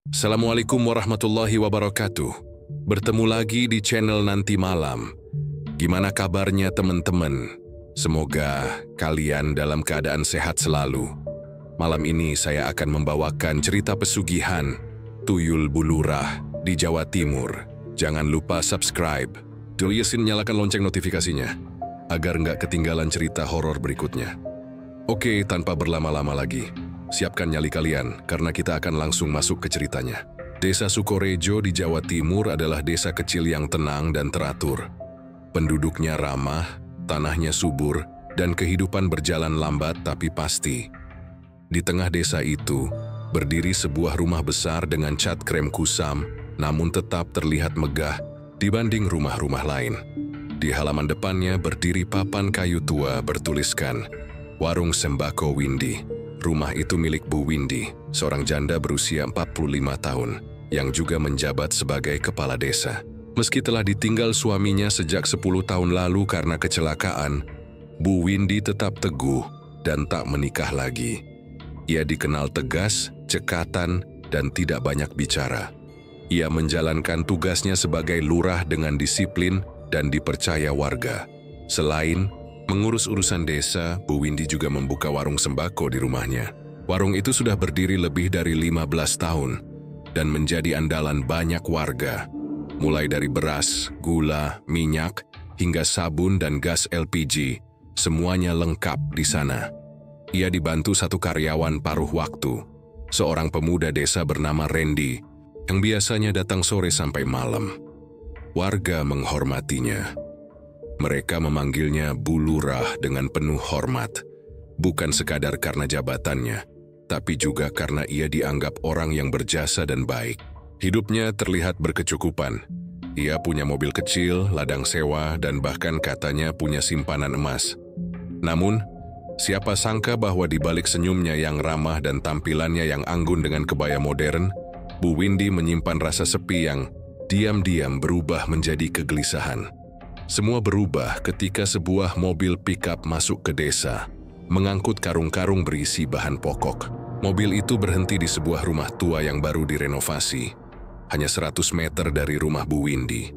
Assalamualaikum warahmatullahi wabarakatuh. Bertemu lagi di channel Nanti Malam. Gimana kabarnya teman-teman? Semoga kalian dalam keadaan sehat selalu. Malam ini saya akan membawakan cerita pesugihan Tuyul Bulurah di Jawa Timur. Jangan lupa subscribe. Tulisin nyalakan lonceng notifikasinya agar nggak ketinggalan cerita horor berikutnya. Oke, tanpa berlama-lama lagi, siapkan nyali kalian karena kita akan langsung masuk ke ceritanya. Desa Sukorejo di Jawa Timur adalah desa kecil yang tenang dan teratur. Penduduknya ramah, tanahnya subur, dan kehidupan berjalan lambat tapi pasti. Di tengah desa itu, berdiri sebuah rumah besar dengan cat krem kusam, namun tetap terlihat megah dibanding rumah-rumah lain. Di halaman depannya berdiri papan kayu tua bertuliskan, Warung Sembako Windy. Rumah itu milik Bu Windy, seorang janda berusia 45 tahun, yang juga menjabat sebagai kepala desa. Meski telah ditinggal suaminya sejak 10 tahun lalu karena kecelakaan, Bu Windy tetap teguh dan tak menikah lagi. Ia dikenal tegas, cekatan, dan tidak banyak bicara. Ia menjalankan tugasnya sebagai lurah dengan disiplin dan dipercaya warga. Selain mengurus urusan desa, Bu Windy juga membuka warung sembako di rumahnya. Warung itu sudah berdiri lebih dari 15 tahun dan menjadi andalan banyak warga. Mulai dari beras, gula, minyak, hingga sabun dan gas LPG, semuanya lengkap di sana. Ia dibantu satu karyawan paruh waktu, seorang pemuda desa bernama Randy, yang biasanya datang sore sampai malam. Warga menghormatinya. Mereka memanggilnya Bu Lurah dengan penuh hormat, bukan sekadar karena jabatannya, tapi juga karena ia dianggap orang yang berjasa dan baik. Hidupnya terlihat berkecukupan. Ia punya mobil kecil, ladang sewa, dan bahkan katanya punya simpanan emas. Namun, siapa sangka bahwa di balik senyumnya yang ramah dan tampilannya yang anggun dengan kebaya modern, Bu Windy menyimpan rasa sepi yang diam-diam berubah menjadi kegelisahan. Semua berubah ketika sebuah mobil pickup masuk ke desa, mengangkut karung-karung berisi bahan pokok. Mobil itu berhenti di sebuah rumah tua yang baru direnovasi, hanya 100 meter dari rumah Bu Windy.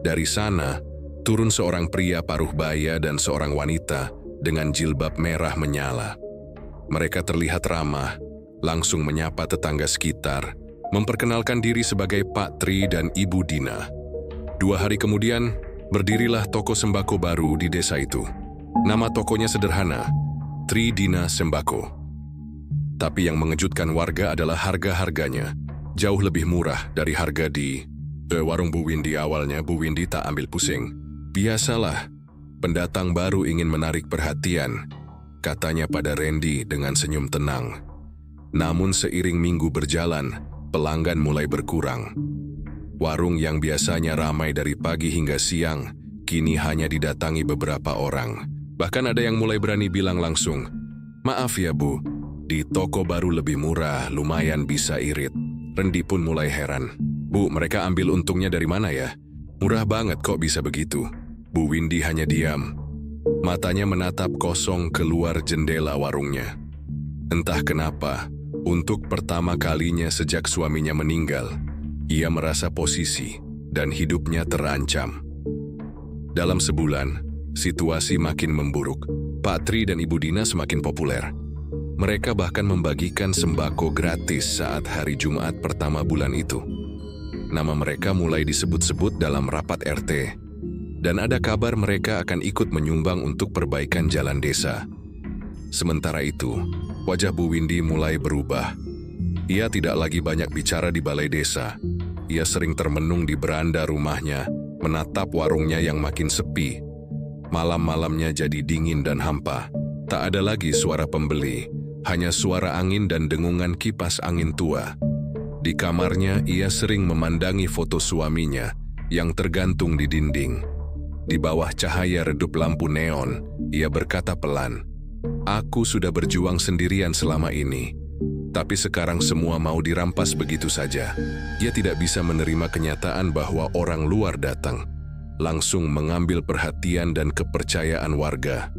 Dari sana, turun seorang pria paruh baya dan seorang wanita dengan jilbab merah menyala. Mereka terlihat ramah, langsung menyapa tetangga sekitar, memperkenalkan diri sebagai Pak Tri dan Ibu Dina. 2 hari kemudian, berdirilah toko sembako baru di desa itu. Nama tokonya sederhana, Tri Dina Sembako. Tapi yang mengejutkan warga adalah harga-harganya. Jauh lebih murah dari harga di warung Bu Windy. Awalnya Bu Windy tak ambil pusing. Biasalah, pendatang baru ingin menarik perhatian, katanya pada Randy dengan senyum tenang. Namun seiring minggu berjalan, pelanggan mulai berkurang. Warung yang biasanya ramai dari pagi hingga siang, kini hanya didatangi beberapa orang. Bahkan ada yang mulai berani bilang langsung, "Maaf ya Bu, di toko baru lebih murah, lumayan bisa irit." Randy pun mulai heran. "Bu, mereka ambil untungnya dari mana ya? Murah banget kok bisa begitu." Bu Windy hanya diam. Matanya menatap kosong keluar jendela warungnya. Entah kenapa, untuk pertama kalinya sejak suaminya meninggal, ia merasa posisi dan hidupnya terancam. Dalam sebulan, situasi makin memburuk. Pak Tri dan Ibu Dina semakin populer. Mereka bahkan membagikan sembako gratis saat hari Jumat pertama bulan itu. Nama mereka mulai disebut-sebut dalam rapat RT, dan ada kabar mereka akan ikut menyumbang untuk perbaikan jalan desa. Sementara itu, wajah Bu Windy mulai berubah. Ia tidak lagi banyak bicara di balai desa. Ia sering termenung di beranda rumahnya, menatap warungnya yang makin sepi. Malam-malamnya jadi dingin dan hampa. Tak ada lagi suara pembeli, hanya suara angin dan dengungan kipas angin tua. Di kamarnya, ia sering memandangi foto suaminya yang tergantung di dinding. Di bawah cahaya redup lampu neon, ia berkata pelan, "Aku sudah berjuang sendirian selama ini, tapi sekarang semua mau dirampas begitu saja." Ia tidak bisa menerima kenyataan bahwa orang luar datang, langsung mengambil perhatian dan kepercayaan warga.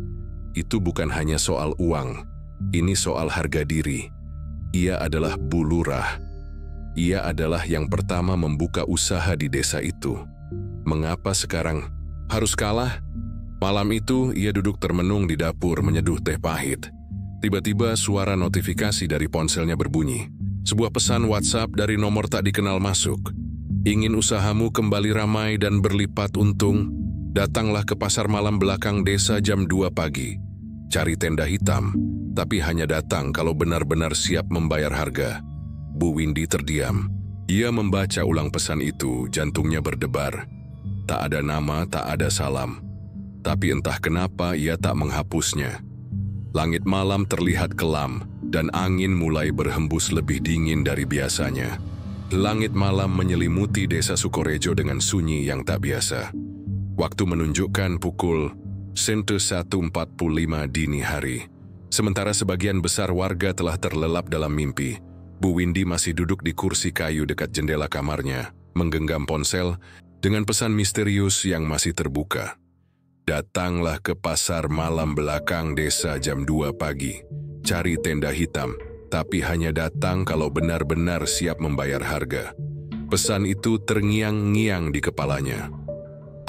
Itu bukan hanya soal uang, ini soal harga diri. Ia adalah Bu Lurah. Ia adalah yang pertama membuka usaha di desa itu. Mengapa sekarang harus kalah? Malam itu, ia duduk termenung di dapur menyeduh teh pahit. Tiba-tiba suara notifikasi dari ponselnya berbunyi. Sebuah pesan WhatsApp dari nomor tak dikenal masuk. Ingin usahamu kembali ramai dan berlipat untung? Datanglah ke pasar malam belakang desa jam 2 pagi. Cari tenda hitam, tapi hanya datang kalau benar-benar siap membayar harga. Bu Windy terdiam. Ia membaca ulang pesan itu, jantungnya berdebar. Tak ada nama, tak ada salam. Tapi entah kenapa ia tak menghapusnya. Langit malam terlihat kelam, dan angin mulai berhembus lebih dingin dari biasanya. Langit malam menyelimuti desa Sukorejo dengan sunyi yang tak biasa. Waktu menunjukkan pukul 1:45 dini hari. Sementara sebagian besar warga telah terlelap dalam mimpi, Bu Windy masih duduk di kursi kayu dekat jendela kamarnya, menggenggam ponsel dengan pesan misterius yang masih terbuka. Datanglah ke pasar malam belakang desa jam 2 pagi. Cari tenda hitam, tapi hanya datang kalau benar-benar siap membayar harga. Pesan itu terngiang-ngiang di kepalanya.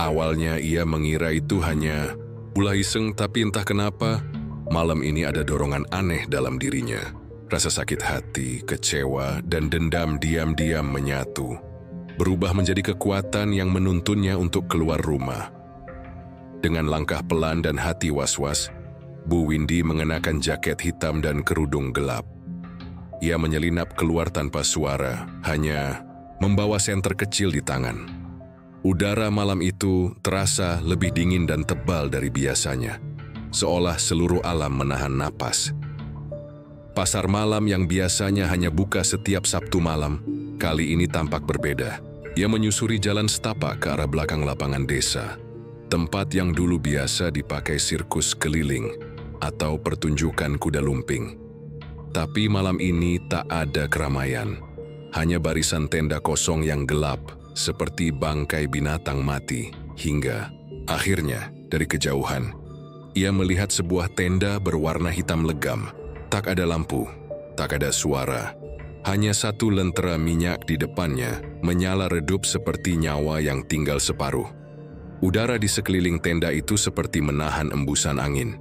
Awalnya ia mengira itu hanya ulah iseng, tapi entah kenapa, malam ini ada dorongan aneh dalam dirinya. Rasa sakit hati, kecewa, dan dendam diam-diam menyatu. Berubah menjadi kekuatan yang menuntunnya untuk keluar rumah. Dengan langkah pelan dan hati was-was, Bu Windy mengenakan jaket hitam dan kerudung gelap. Ia menyelinap keluar tanpa suara, hanya membawa senter kecil di tangan. Udara malam itu terasa lebih dingin dan tebal dari biasanya, seolah seluruh alam menahan napas. Pasar malam yang biasanya hanya buka setiap Sabtu malam, kali ini tampak berbeda. Ia menyusuri jalan setapak ke arah belakang lapangan desa, tempat yang dulu biasa dipakai sirkus keliling atau pertunjukan kuda lumping. Tapi malam ini tak ada keramaian, hanya barisan tenda kosong yang gelap, seperti bangkai binatang mati, hingga akhirnya dari kejauhan, ia melihat sebuah tenda berwarna hitam legam. Tak ada lampu, tak ada suara. Hanya satu lentera minyak di depannya, menyala redup seperti nyawa yang tinggal separuh. Udara di sekeliling tenda itu seperti menahan embusan angin.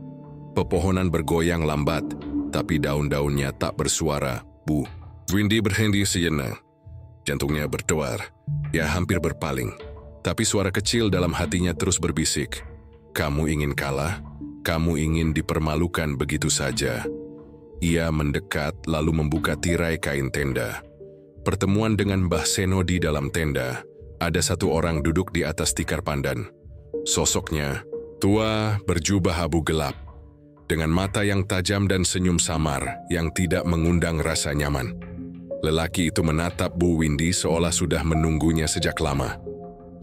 Pepohonan bergoyang lambat, tapi daun-daunnya tak bersuara. Bu Windy berhenti sejenak. Jantungnya berdebar. Ia hampir berpaling. Tapi suara kecil dalam hatinya terus berbisik. Kamu ingin kalah? Kamu ingin dipermalukan begitu saja? Ia mendekat lalu membuka tirai kain tenda. Pertemuan dengan Mbah Seno di dalam tenda. Ada satu orang duduk di atas tikar pandan. Sosoknya tua, berjubah abu gelap, dengan mata yang tajam dan senyum samar yang tidak mengundang rasa nyaman. Lelaki itu menatap Bu Windy seolah sudah menunggunya sejak lama.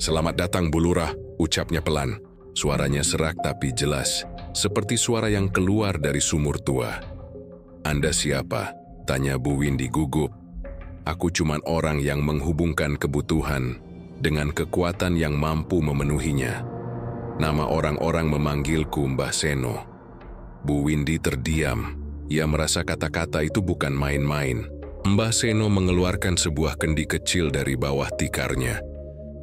"Selamat datang, Bu Lurah," ucapnya pelan. Suaranya serak tapi jelas, seperti suara yang keluar dari sumur tua. "Anda siapa?" tanya Bu Windy gugup. "Aku cuman orang yang menghubungkan kebutuhan dengan kekuatan yang mampu memenuhinya. Nama orang-orang memanggilku Mbah Seno." Bu Windy terdiam. Ia merasa kata-kata itu bukan main-main. Mbah Seno mengeluarkan sebuah kendi kecil dari bawah tikarnya,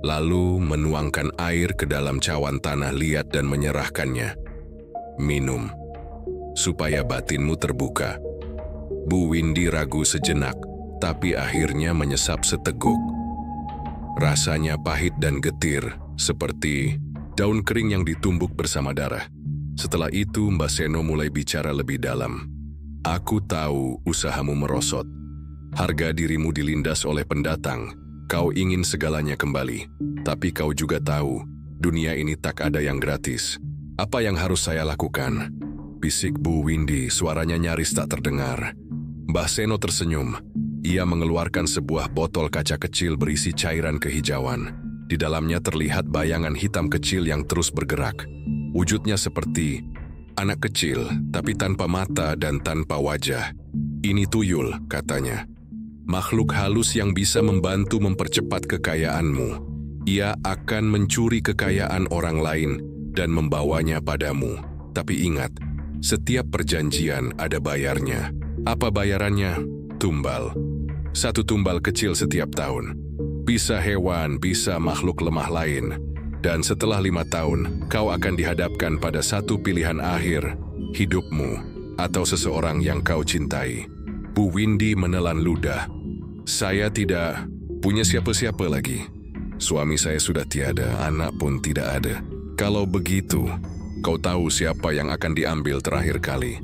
lalu menuangkan air ke dalam cawan tanah liat dan menyerahkannya. "Minum, supaya batinmu terbuka." Bu Windy ragu sejenak, tapi akhirnya menyesap seteguk. Rasanya pahit dan getir, seperti daun kering yang ditumbuk bersama darah. Setelah itu Mbah Seno mulai bicara lebih dalam. "Aku tahu usahamu merosot. Harga dirimu dilindas oleh pendatang. Kau ingin segalanya kembali. Tapi kau juga tahu, dunia ini tak ada yang gratis. Apa yang harus saya lakukan?" Bisik Bu Windy, suaranya nyaris tak terdengar. Mbah Seno tersenyum. Ia mengeluarkan sebuah botol kaca kecil berisi cairan kehijauan. Di dalamnya terlihat bayangan hitam kecil yang terus bergerak. Wujudnya seperti anak kecil, tapi tanpa mata dan tanpa wajah. "Ini tuyul," katanya. "Makhluk halus yang bisa membantu mempercepat kekayaanmu. Ia akan mencuri kekayaan orang lain dan membawanya padamu. Tapi ingat, setiap perjanjian ada bayarnya." "Apa bayarannya?" "Tumbal. Satu tumbal kecil setiap tahun. Bisa hewan, bisa makhluk lemah lain. Dan setelah 5 tahun, kau akan dihadapkan pada satu pilihan akhir, hidupmu, atau seseorang yang kau cintai. Bu Windy menelan ludah. Saya tidak punya siapa-siapa lagi. Suami saya sudah tiada, anak pun tidak ada. Kalau begitu, kau tahu siapa yang akan diambil terakhir kali.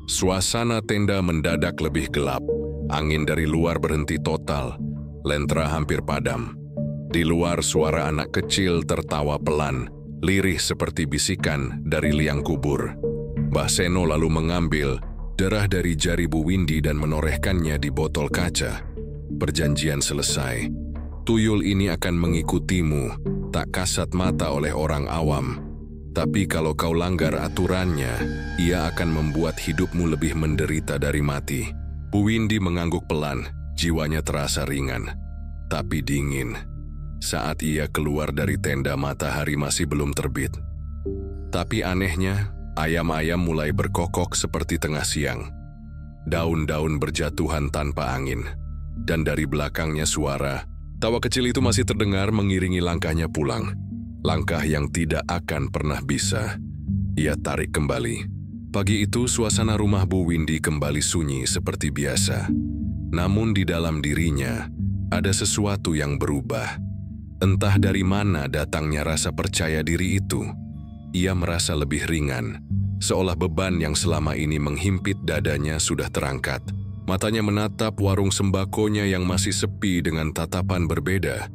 Suasana tenda mendadak lebih gelap. Angin dari luar berhenti total. Lentera hampir padam. Di luar suara anak kecil tertawa pelan, lirih seperti bisikan dari liang kubur. Mbah Seno lalu mengambil darah dari jari Bu Windy dan menorehkannya di botol kaca. Perjanjian selesai. Tuyul ini akan mengikutimu, tak kasat mata oleh orang awam. Tapi kalau kau langgar aturannya, ia akan membuat hidupmu lebih menderita dari mati. Bu Windy mengangguk pelan, jiwanya terasa ringan, tapi dingin. Saat ia keluar dari tenda, matahari masih belum terbit. Tapi anehnya, ayam-ayam mulai berkokok seperti tengah siang. Daun-daun berjatuhan tanpa angin. Dan dari belakangnya suara, tawa kecil itu masih terdengar mengiringi langkahnya pulang. Langkah yang tidak akan pernah bisa. Ia tarik kembali. Pagi itu suasana rumah Bu Windy kembali sunyi seperti biasa. Namun di dalam dirinya, ada sesuatu yang berubah. Entah dari mana datangnya rasa percaya diri itu. Ia merasa lebih ringan, seolah beban yang selama ini menghimpit dadanya sudah terangkat. Matanya menatap warung sembakonya yang masih sepi dengan tatapan berbeda.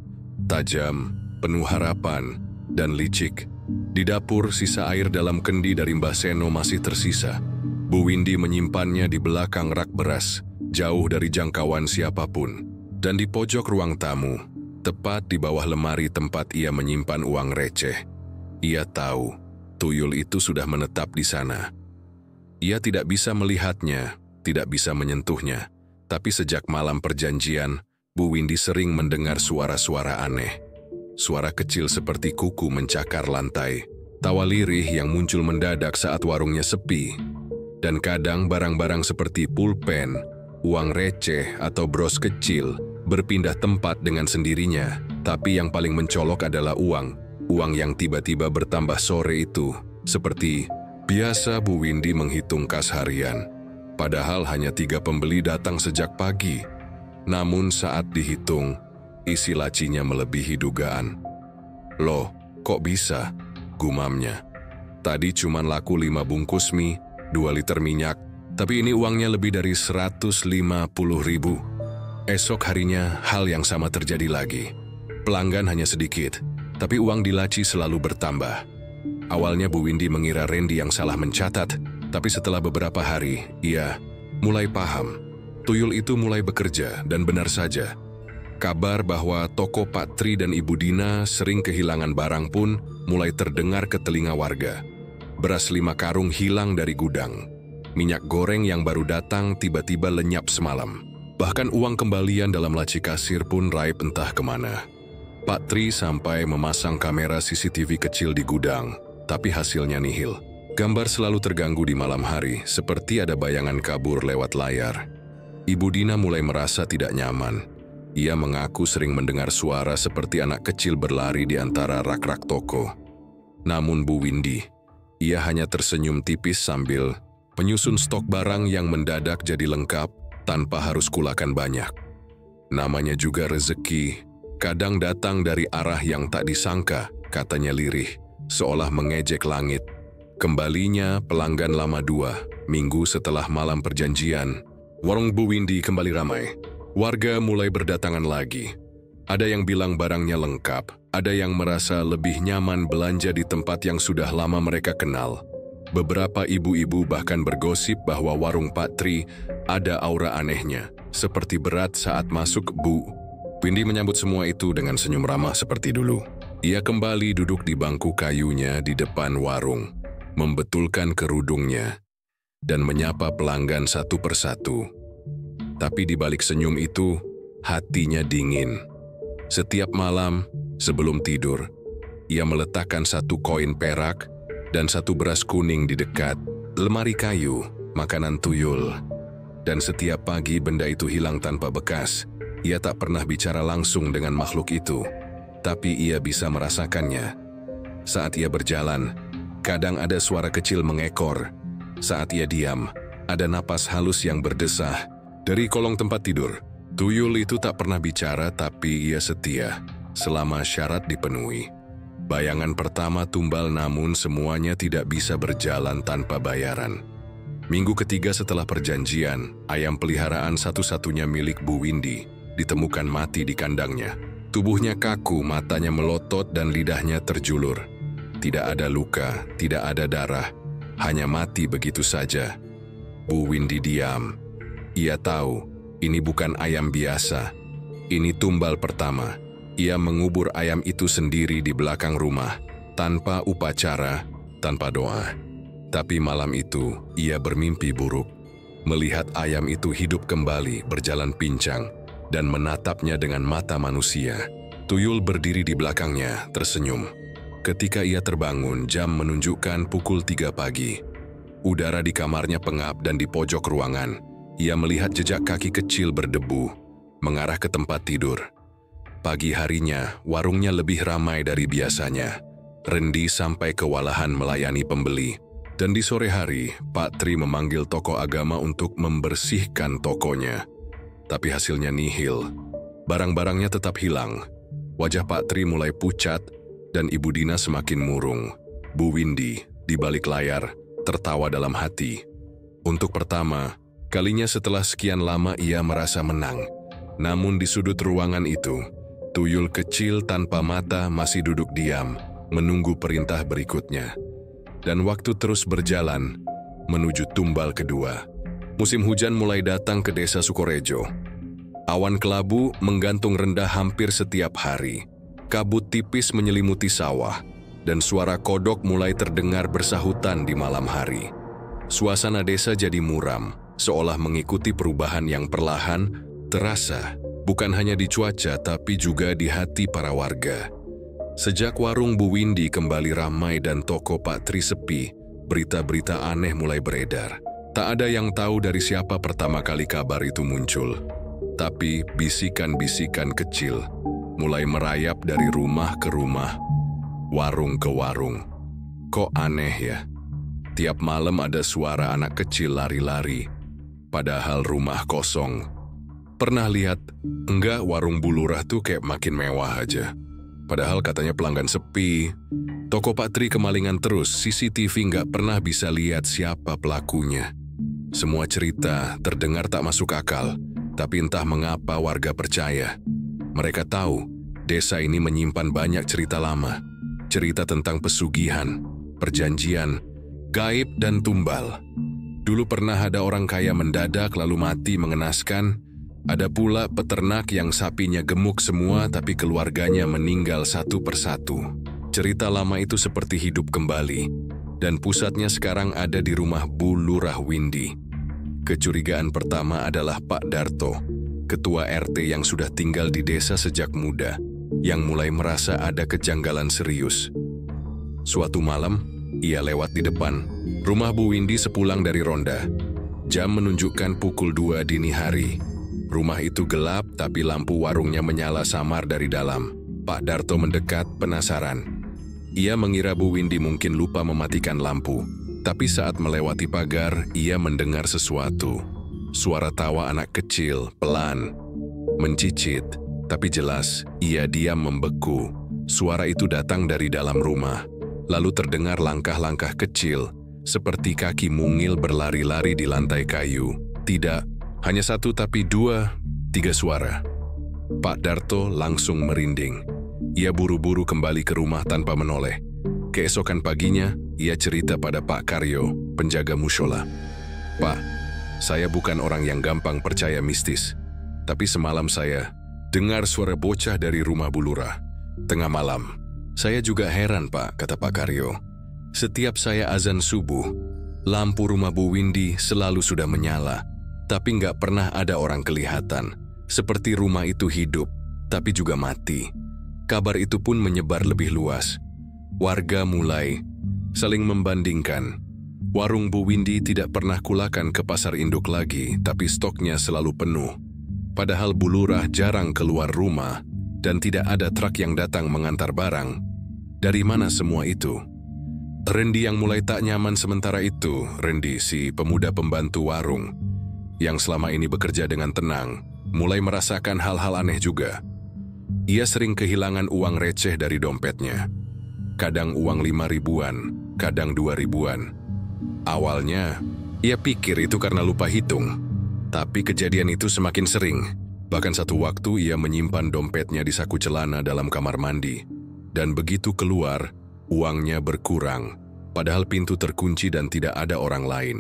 Tajam, penuh harapan, dan licik. Di dapur, sisa air dalam kendi dari Mbah Seno masih tersisa. Bu Windy menyimpannya di belakang rak beras, jauh dari jangkauan siapapun. Dan di pojok ruang tamu, tepat di bawah lemari tempat ia menyimpan uang receh. Ia tahu, tuyul itu sudah menetap di sana. Ia tidak bisa melihatnya, tidak bisa menyentuhnya. Tapi sejak malam perjanjian, Bu Windy sering mendengar suara-suara aneh. Suara kecil seperti kuku mencakar lantai. Tawa lirih yang muncul mendadak saat warungnya sepi. Dan kadang barang-barang seperti pulpen, uang receh atau bros kecil berpindah tempat dengan sendirinya, tapi yang paling mencolok adalah uang yang tiba-tiba bertambah sore itu. Seperti biasa Bu Windy menghitung kas harian, padahal hanya 3 pembeli datang sejak pagi. Namun saat dihitung, isi lacinya melebihi dugaan. Loh, kok bisa? Gumamnya. Tadi cuma laku 5 bungkus mie, 2 liter minyak, tapi ini uangnya lebih dari 150.000. Esok harinya, hal yang sama terjadi lagi. Pelanggan hanya sedikit, tapi uang di laci selalu bertambah. Awalnya Bu Windy mengira Randy yang salah mencatat, tapi setelah beberapa hari, ia mulai paham. Tuyul itu mulai bekerja, dan benar saja. Kabar bahwa toko Pak Tri dan Ibu Dina sering kehilangan barang pun mulai terdengar ke telinga warga. Beras 5 karung hilang dari gudang. Minyak goreng yang baru datang tiba-tiba lenyap semalam. Bahkan uang kembalian dalam laci kasir pun raib entah kemana. Pak Tri sampai memasang kamera CCTV kecil di gudang, tapi hasilnya nihil. Gambar selalu terganggu di malam hari, seperti ada bayangan kabur lewat layar. Ibu Dina mulai merasa tidak nyaman. Ia mengaku sering mendengar suara seperti anak kecil berlari di antara rak-rak toko. Namun Bu Windy, ia hanya tersenyum tipis sambil menyusun stok barang yang mendadak jadi lengkap tanpa harus kulakan banyak. Namanya juga rezeki, kadang datang dari arah yang tak disangka, katanya lirih, seolah mengejek langit. Kembalinya pelanggan lama 2 minggu setelah malam perjanjian, warung Bu Windy kembali ramai. Warga mulai berdatangan lagi. Ada yang bilang barangnya lengkap, ada yang merasa lebih nyaman belanja di tempat yang sudah lama mereka kenal. Beberapa ibu-ibu bahkan bergosip bahwa warung Pak Tri ada aura anehnya, seperti berat saat masuk. Bu Windy menyambut semua itu dengan senyum ramah seperti dulu. Ia kembali duduk di bangku kayunya di depan warung, membetulkan kerudungnya, dan menyapa pelanggan satu persatu. Tapi di balik senyum itu, hatinya dingin. Setiap malam, sebelum tidur, ia meletakkan 1 koin perak dan 1 beras kuning di dekat lemari kayu, makanan tuyul. Dan setiap pagi benda itu hilang tanpa bekas, Ia tak pernah bicara langsung dengan makhluk itu, tapi ia bisa merasakannya. Saat ia berjalan, kadang ada suara kecil mengekor. Saat ia diam, ada napas halus yang berdesah dari kolong tempat tidur. Tuyul itu tak pernah bicara, tapi ia setia selama syarat dipenuhi. Bayangan pertama tumbal, namun semuanya tidak bisa berjalan tanpa bayaran. Minggu ketiga setelah perjanjian, ayam peliharaan satu-satunya milik Bu Windy ditemukan mati di kandangnya. Tubuhnya kaku, matanya melotot dan lidahnya terjulur. Tidak ada luka, tidak ada darah, hanya mati begitu saja. Bu Windy diam. Ia tahu ini bukan ayam biasa. Ini tumbal pertama. Ia mengubur ayam itu sendiri di belakang rumah, tanpa upacara, tanpa doa. Tapi malam itu, ia bermimpi buruk. Melihat ayam itu hidup kembali, berjalan pincang, dan menatapnya dengan mata manusia. Tuyul berdiri di belakangnya, tersenyum. Ketika ia terbangun, jam menunjukkan pukul 3 pagi. Udara di kamarnya pengap dan di pojok ruangan, ia melihat jejak kaki kecil berdebu, mengarah ke tempat tidur. Pagi harinya, warungnya lebih ramai dari biasanya. Rendi sampai kewalahan melayani pembeli. Dan di sore hari, Pak Tri memanggil tokoh agama untuk membersihkan tokonya. Tapi hasilnya nihil. Barang-barangnya tetap hilang. Wajah Pak Tri mulai pucat dan Ibu Dina semakin murung. Bu Windy, di balik layar, tertawa dalam hati. Untuk pertama kalinya setelah sekian lama ia merasa menang. Namun di sudut ruangan itu, tuyul kecil tanpa mata masih duduk diam, menunggu perintah berikutnya. Dan waktu terus berjalan, menuju tumbal kedua. Musim hujan mulai datang ke desa Sukorejo. Awan kelabu menggantung rendah hampir setiap hari. Kabut tipis menyelimuti sawah, dan suara kodok mulai terdengar bersahutan di malam hari. Suasana desa jadi muram, seolah mengikuti perubahan yang perlahan terasa, bukan hanya di cuaca tapi juga di hati para warga. Sejak warung Bu Windy kembali ramai dan toko Pak Tri sepi, berita-berita aneh mulai beredar. Tak ada yang tahu dari siapa pertama kali kabar itu muncul. Tapi bisikan-bisikan kecil mulai merayap dari rumah ke rumah, warung ke warung. Kok aneh ya? Tiap malam ada suara anak kecil lari-lari, padahal rumah kosong. Pernah lihat? Enggak, warung Bu Lurah tuh kayak makin mewah aja. Padahal katanya pelanggan sepi. Toko Pak Tri kemalingan terus, CCTV nggak pernah bisa lihat siapa pelakunya. Semua cerita terdengar tak masuk akal, tapi entah mengapa warga percaya. Mereka tahu, desa ini menyimpan banyak cerita lama. Cerita tentang pesugihan, perjanjian, gaib dan tumbal. Dulu pernah ada orang kaya mendadak lalu mati mengenaskan. Ada pula peternak yang sapinya gemuk semua tapi keluarganya meninggal satu persatu. Cerita lama itu seperti hidup kembali, dan pusatnya sekarang ada di rumah Bu Lurah Windy. Kecurigaan pertama adalah Pak Darto, ketua RT yang sudah tinggal di desa sejak muda, yang mulai merasa ada kejanggalan serius. Suatu malam, ia lewat di depan rumah Bu Windy sepulang dari ronda. Jam menunjukkan pukul 2 dini hari. Rumah itu gelap tapi lampu warungnya menyala samar dari dalam. Pak Darto mendekat penasaran. Ia mengira Bu Windy mungkin lupa mematikan lampu. Tapi saat melewati pagar, ia mendengar sesuatu. Suara tawa anak kecil, pelan, mencicit, tapi jelas ia diam membeku. Suara itu datang dari dalam rumah. Lalu terdengar langkah-langkah kecil, seperti kaki mungil berlari-lari di lantai kayu. Tidak, hanya satu tapi 2, 3 suara. Pak Darto langsung merinding. Ia buru-buru kembali ke rumah tanpa menoleh. Keesokan paginya, ia cerita pada Pak Karyo, penjaga mushola. Pak, saya bukan orang yang gampang percaya mistis. Tapi semalam saya dengar suara bocah dari rumah Bu Lurah. Tengah malam. Saya juga heran, Pak, kata Pak Karyo. Setiap saya azan subuh, lampu rumah Bu Windy selalu sudah menyala. Tapi nggak pernah ada orang kelihatan. Seperti rumah itu hidup, tapi juga mati. Kabar itu pun menyebar lebih luas. Warga mulai saling membandingkan. Warung Bu Windy tidak pernah kulakan ke pasar induk lagi, tapi stoknya selalu penuh. Padahal Bu Lurah jarang keluar rumah dan tidak ada truk yang datang mengantar barang. Dari mana semua itu? Randy yang mulai tak nyaman sementara itu. Randy, si pemuda pembantu warung, yang selama ini bekerja dengan tenang, mulai merasakan hal-hal aneh juga. Ia sering kehilangan uang receh dari dompetnya. Kadang uang 5 ribuan, kadang 2 ribuan. Awalnya, ia pikir itu karena lupa hitung. Tapi kejadian itu semakin sering. Bahkan satu waktu ia menyimpan dompetnya di saku celana dalam kamar mandi. Dan begitu keluar, uangnya berkurang. Padahal pintu terkunci dan tidak ada orang lain.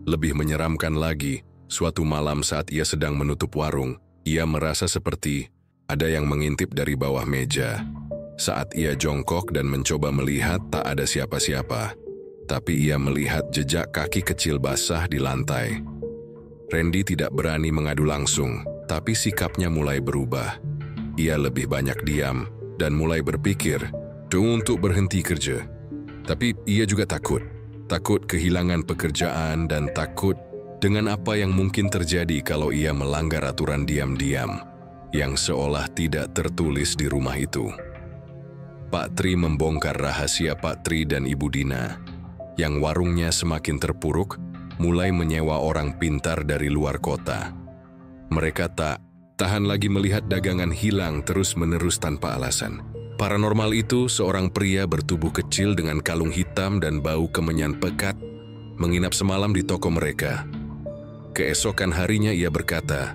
Lebih menyeramkan lagi, suatu malam saat ia sedang menutup warung, ia merasa seperti ada yang mengintip dari bawah meja. Saat ia jongkok dan mencoba melihat, tak ada siapa-siapa. Tapi ia melihat jejak kaki kecil basah di lantai. Randy tidak berani mengadu langsung, tapi sikapnya mulai berubah. Ia lebih banyak diam dan mulai berpikir untuk berhenti kerja. Tapi ia juga takut. Takut kehilangan pekerjaan dan takut dengan apa yang mungkin terjadi kalau ia melanggar aturan diam-diam yang seolah tidak tertulis di rumah itu. Pak Tri membongkar rahasia Pak Tri dan Ibu Dina, yang warungnya semakin terpuruk, mulai menyewa orang pintar dari luar kota. Mereka tak tahan lagi melihat dagangan hilang terus-menerus tanpa alasan. Paranormal itu seorang pria bertubuh kecil dengan kalung hitam dan bau kemenyan pekat, menginap semalam di toko mereka. Keesokan harinya ia berkata,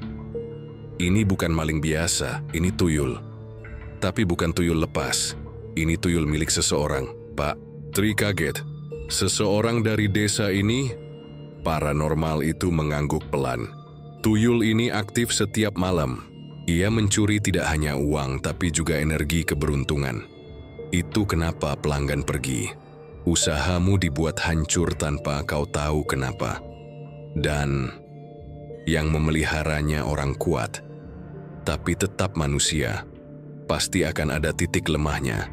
"Ini bukan maling biasa, ini tuyul. Tapi bukan tuyul lepas, ini tuyul milik seseorang." Pak Tri kaget. Seseorang dari desa ini? Paranormal itu mengangguk pelan. Tuyul ini aktif setiap malam. Ia mencuri tidak hanya uang, tapi juga energi keberuntungan. Itu kenapa pelanggan pergi. Usahamu dibuat hancur tanpa kau tahu kenapa. Dan yang memeliharanya orang kuat, tapi tetap manusia. Pasti akan ada titik lemahnya.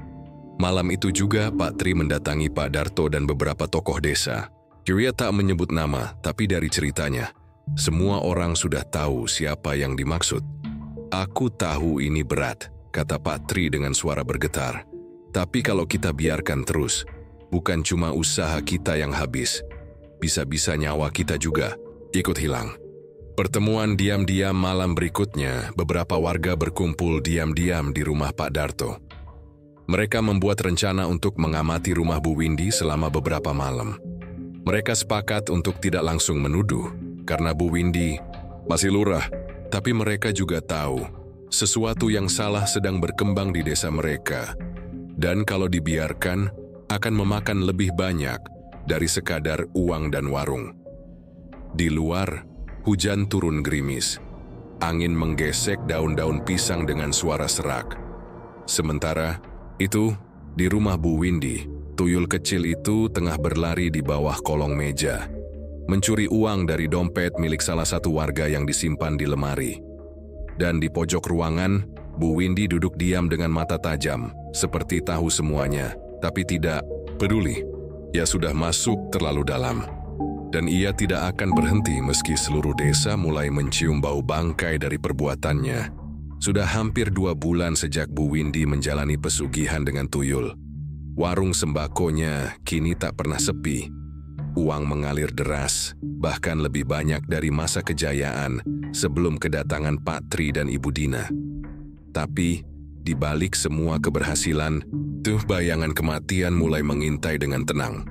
Malam itu juga Pak Tri mendatangi Pak Darto dan beberapa tokoh desa. Dia tak menyebut nama, tapi dari ceritanya, semua orang sudah tahu siapa yang dimaksud. "Aku tahu ini berat," kata Pak Tri dengan suara bergetar. "Tapi kalau kita biarkan terus, bukan cuma usaha kita yang habis, bisa-bisa nyawa kita juga ikut hilang." Pertemuan diam-diam malam berikutnya, beberapa warga berkumpul diam-diam di rumah Pak Darto. Mereka membuat rencana untuk mengamati rumah Bu Windy selama beberapa malam. Mereka sepakat untuk tidak langsung menuduh, karena Bu Windy masih lurah. Tapi mereka juga tahu, sesuatu yang salah sedang berkembang di desa mereka. Dan kalau dibiarkan, akan memakan lebih banyak dari sekadar uang dan warung. Di luar, hujan turun gerimis. Angin menggesek daun-daun pisang dengan suara serak. Sementara itu, di rumah Bu Windy, tuyul kecil itu tengah berlari di bawah kolong meja, mencuri uang dari dompet milik salah satu warga yang disimpan di lemari. Dan di pojok ruangan, Bu Windy duduk diam dengan mata tajam, seperti tahu semuanya, tapi tidak peduli. Ia sudah masuk terlalu dalam. Dan ia tidak akan berhenti meski seluruh desa mulai mencium bau bangkai dari perbuatannya. Sudah hampir 2 bulan sejak Bu Windy menjalani pesugihan dengan tuyul. Warung sembakonya kini tak pernah sepi. Uang mengalir deras, bahkan lebih banyak dari masa kejayaan sebelum kedatangan Pak Tri dan Ibu Dina. Tapi, di balik semua keberhasilan, bayangan kematian mulai mengintai dengan tenang.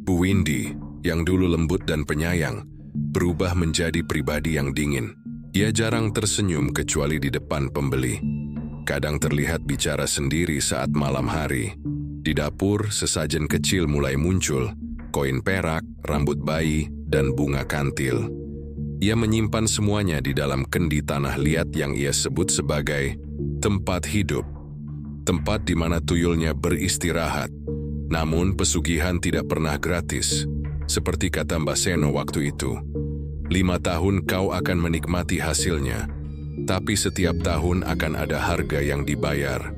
Bu Windy, yang dulu lembut dan penyayang, berubah menjadi pribadi yang dingin. Ia jarang tersenyum kecuali di depan pembeli. Kadang terlihat bicara sendiri saat malam hari. Di dapur, sesajen kecil mulai muncul, koin perak, rambut bayi, dan bunga kantil. Ia menyimpan semuanya di dalam kendi tanah liat yang ia sebut sebagai tempat hidup. Tempat di mana tuyulnya beristirahat. Namun pesugihan tidak pernah gratis. Seperti kata Mbak Seno waktu itu, 5 tahun kau akan menikmati hasilnya, tapi setiap tahun akan ada harga yang dibayar.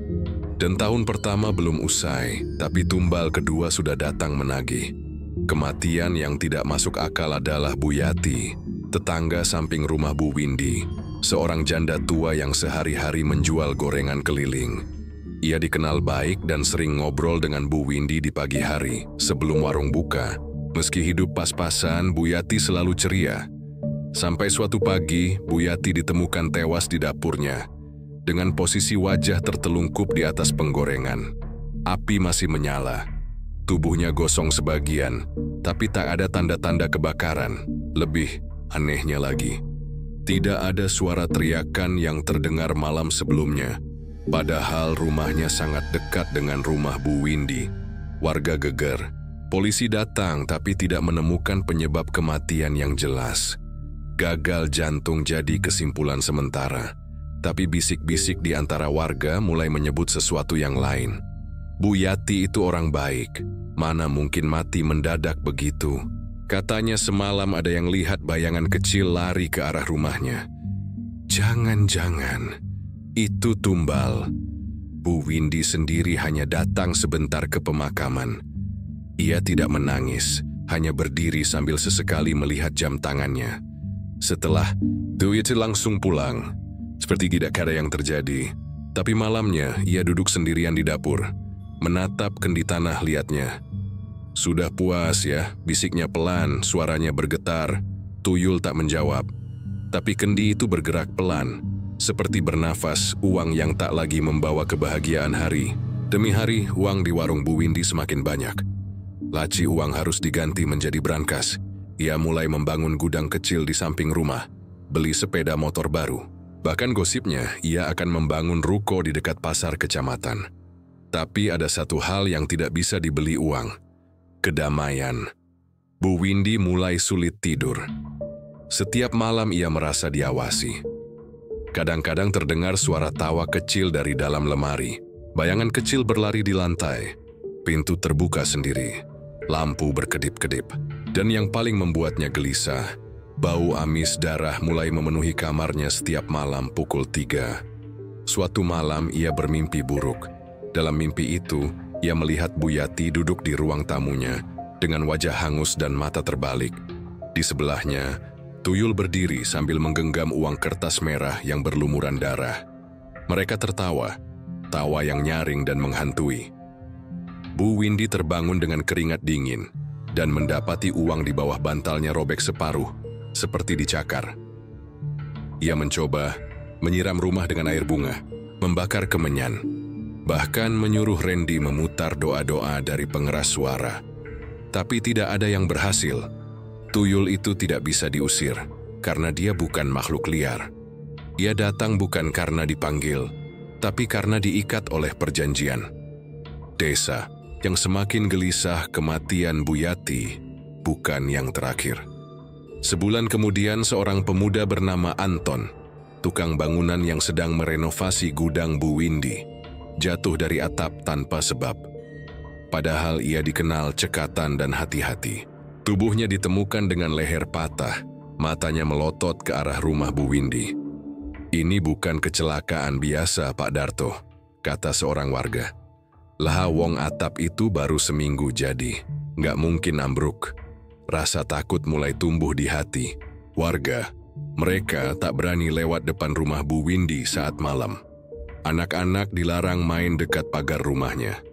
Dan tahun pertama belum usai, tapi tumbal kedua sudah datang menagih. Kematian yang tidak masuk akal adalah Bu Yati, tetangga samping rumah Bu Windy. seorang janda tua yang sehari-hari menjual gorengan keliling. Ia dikenal baik dan sering ngobrol dengan Bu Windy di pagi hari sebelum warung buka. Meski hidup pas-pasan, Bu Yati selalu ceria. Sampai suatu pagi, Bu Yati ditemukan tewas di dapurnya dengan posisi wajah tertelungkup di atas penggorengan. Api masih menyala. Tubuhnya gosong sebagian, tapi tak ada tanda-tanda kebakaran. Lebih anehnya lagi, tidak ada suara teriakan yang terdengar malam sebelumnya. Padahal rumahnya sangat dekat dengan rumah Bu Windy. Warga geger. Polisi datang tapi tidak menemukan penyebab kematian yang jelas. Gagal jantung jadi kesimpulan sementara. Tapi bisik-bisik di antara warga mulai menyebut sesuatu yang lain. Bu Yati itu orang baik, mana mungkin mati mendadak begitu. Katanya semalam ada yang lihat bayangan kecil lari ke arah rumahnya. Jangan-jangan itu tumbal. Bu Windy sendiri hanya datang sebentar ke pemakaman. Ia tidak menangis, hanya berdiri sambil sesekali melihat jam tangannya. Setelah itu ia langsung pulang, seperti tidak ada yang terjadi. Tapi malamnya ia duduk sendirian di dapur, menatap kendi tanah liatnya. Sudah puas ya, bisiknya pelan, suaranya bergetar. Tuyul tak menjawab. Tapi kendi itu bergerak pelan, seperti bernafas uang yang tak lagi membawa kebahagiaan hari. Demi hari, uang di warung Bu Windy semakin banyak. Laci uang harus diganti menjadi brankas. Ia mulai membangun gudang kecil di samping rumah, beli sepeda motor baru. Bahkan gosipnya, ia akan membangun ruko di dekat pasar kecamatan. Tapi ada satu hal yang tidak bisa dibeli uang. Kedamaian. Bu Windy mulai sulit tidur. Setiap malam ia merasa diawasi. Kadang-kadang terdengar suara tawa kecil dari dalam lemari. Bayangan kecil berlari di lantai. Pintu terbuka sendiri. Lampu berkedip-kedip. Dan yang paling membuatnya gelisah, bau amis darah mulai memenuhi kamarnya setiap malam pukul 3. Suatu malam ia bermimpi buruk. Dalam mimpi itu, ia melihat Bu Yati duduk di ruang tamunya dengan wajah hangus dan mata terbalik. Di sebelahnya, Tuyul berdiri sambil menggenggam uang kertas merah yang berlumuran darah. Mereka tertawa, tawa yang nyaring dan menghantui. Bu Windy terbangun dengan keringat dingin dan mendapati uang di bawah bantalnya robek separuh, seperti dicakar. Ia mencoba menyiram rumah dengan air bunga, membakar kemenyan, bahkan menyuruh Randy memutar doa-doa dari pengeras suara. Tapi tidak ada yang berhasil. Tuyul itu tidak bisa diusir, karena dia bukan makhluk liar. Ia datang bukan karena dipanggil, tapi karena diikat oleh perjanjian. Desa yang semakin gelisah kematian Bu Yati bukan yang terakhir. Sebulan kemudian seorang pemuda bernama Anton, tukang bangunan yang sedang merenovasi gudang Bu Windy, jatuh dari atap tanpa sebab. Padahal ia dikenal cekatan dan hati-hati. Tubuhnya ditemukan dengan leher patah, matanya melotot ke arah rumah Bu Windy. Ini bukan kecelakaan biasa, Pak Darto, kata seorang warga. Lah wong atap itu baru seminggu jadi, nggak mungkin ambruk. Rasa takut mulai tumbuh di hati. Warga, mereka tak berani lewat depan rumah Bu Windy saat malam. Anak-anak dilarang main dekat pagar rumahnya.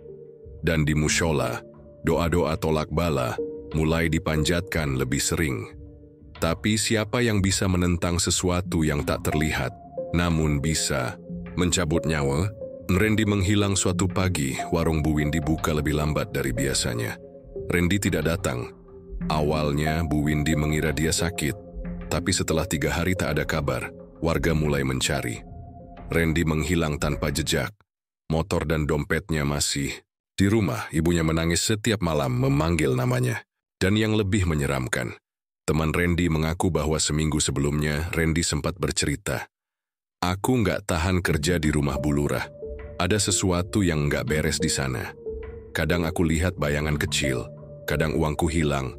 Dan di mushola, doa-doa tolak bala mulai dipanjatkan lebih sering. Tapi siapa yang bisa menentang sesuatu yang tak terlihat, namun bisa mencabut nyawa? Randy menghilang suatu pagi, warung Bu Windy buka lebih lambat dari biasanya. Randy tidak datang. Awalnya Bu Windy mengira dia sakit, tapi setelah 3 hari tak ada kabar, warga mulai mencari. Randy menghilang tanpa jejak. Motor dan dompetnya masih di rumah. Ibunya menangis setiap malam memanggil namanya. Dan yang lebih menyeramkan, teman Randy mengaku bahwa seminggu sebelumnya Randy sempat bercerita, "Aku nggak tahan kerja di rumah Bu Lurah. Ada sesuatu yang nggak beres di sana. Kadang aku lihat bayangan kecil, kadang uangku hilang.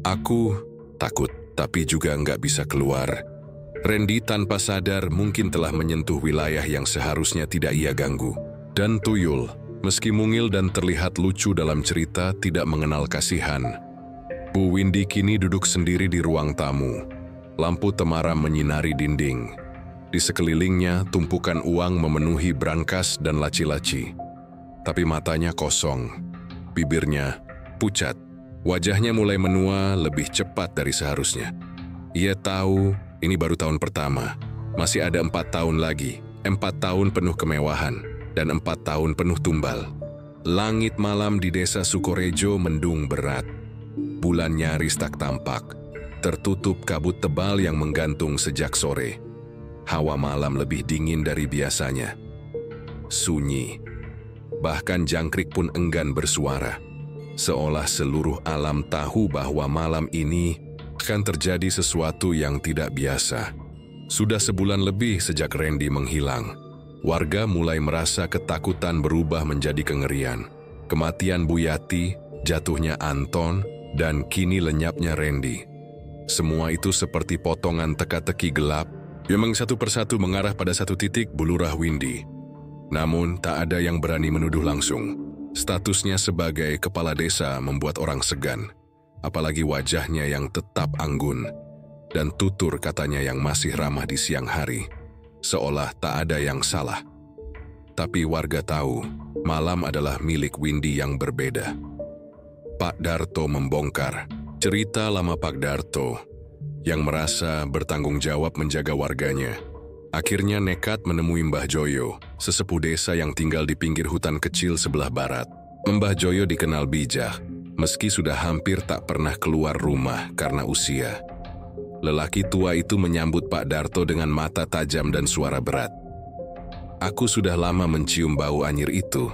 Aku takut, tapi juga nggak bisa keluar." Randy tanpa sadar mungkin telah menyentuh wilayah yang seharusnya tidak ia ganggu. Dan Tuyul, meski mungil dan terlihat lucu dalam cerita, tidak mengenal kasihan. Bu Windy kini duduk sendiri di ruang tamu. Lampu temaram menyinari dinding. Di sekelilingnya, tumpukan uang memenuhi brankas dan laci-laci. Tapi matanya kosong, bibirnya pucat, wajahnya mulai menua lebih cepat dari seharusnya. Ia tahu ini baru tahun pertama, masih ada 4 tahun lagi, 4 tahun penuh kemewahan, dan 4 tahun penuh tumbal. Langit malam di desa Sukorejo mendung berat. Bulan nyaris tak tampak, tertutup kabut tebal yang menggantung sejak sore. Hawa malam lebih dingin dari biasanya. Sunyi. Bahkan jangkrik pun enggan bersuara. Seolah seluruh alam tahu bahwa malam ini akan terjadi sesuatu yang tidak biasa. Sudah sebulan lebih sejak Randy menghilang. Warga mulai merasa ketakutan berubah menjadi kengerian. Kematian Bu Yati, jatuhnya Anton, dan kini lenyapnya Randy. Semua itu seperti potongan teka-teki gelap, memang satu persatu mengarah pada satu titik, Bu Lurah Windy. Namun, tak ada yang berani menuduh langsung. Statusnya sebagai kepala desa membuat orang segan. Apalagi wajahnya yang tetap anggun. Dan tutur katanya yang masih ramah di siang hari. Seolah tak ada yang salah. Tapi warga tahu, malam adalah milik Windy yang berbeda. Pak Darto membongkar cerita lama Pak Darto yang merasa bertanggung jawab menjaga warganya. Akhirnya nekat menemui Mbah Joyo, sesepuh desa yang tinggal di pinggir hutan kecil sebelah barat. Mbah Joyo dikenal bijak, meski sudah hampir tak pernah keluar rumah karena usia. Lelaki tua itu menyambut Pak Darto dengan mata tajam dan suara berat. "Aku sudah lama mencium bau anyir itu,"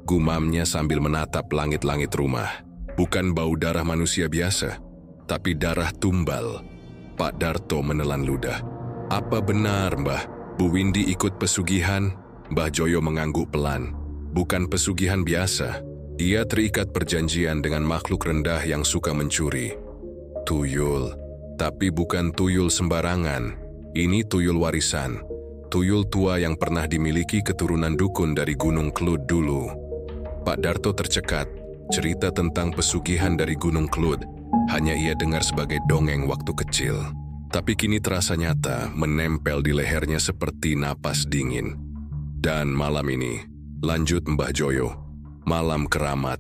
gumamnya sambil menatap langit-langit rumah. "Bukan bau darah manusia biasa, tapi darah tumbal." Pak Darto menelan ludah. "Apa benar, Mbah, Bu Windy ikut pesugihan?" Mbah Joyo mengangguk pelan. "Bukan pesugihan biasa. Ia terikat perjanjian dengan makhluk rendah yang suka mencuri. Tuyul, tapi bukan tuyul sembarangan. Ini tuyul warisan. Tuyul tua yang pernah dimiliki keturunan dukun dari Gunung Klud dulu." Pak Darto tercekat. Cerita tentang pesugihan dari Gunung Klud hanya ia dengar sebagai dongeng waktu kecil. Tapi kini terasa nyata, menempel di lehernya seperti napas dingin. "Dan malam ini," lanjut Mbah Joyo, "malam keramat.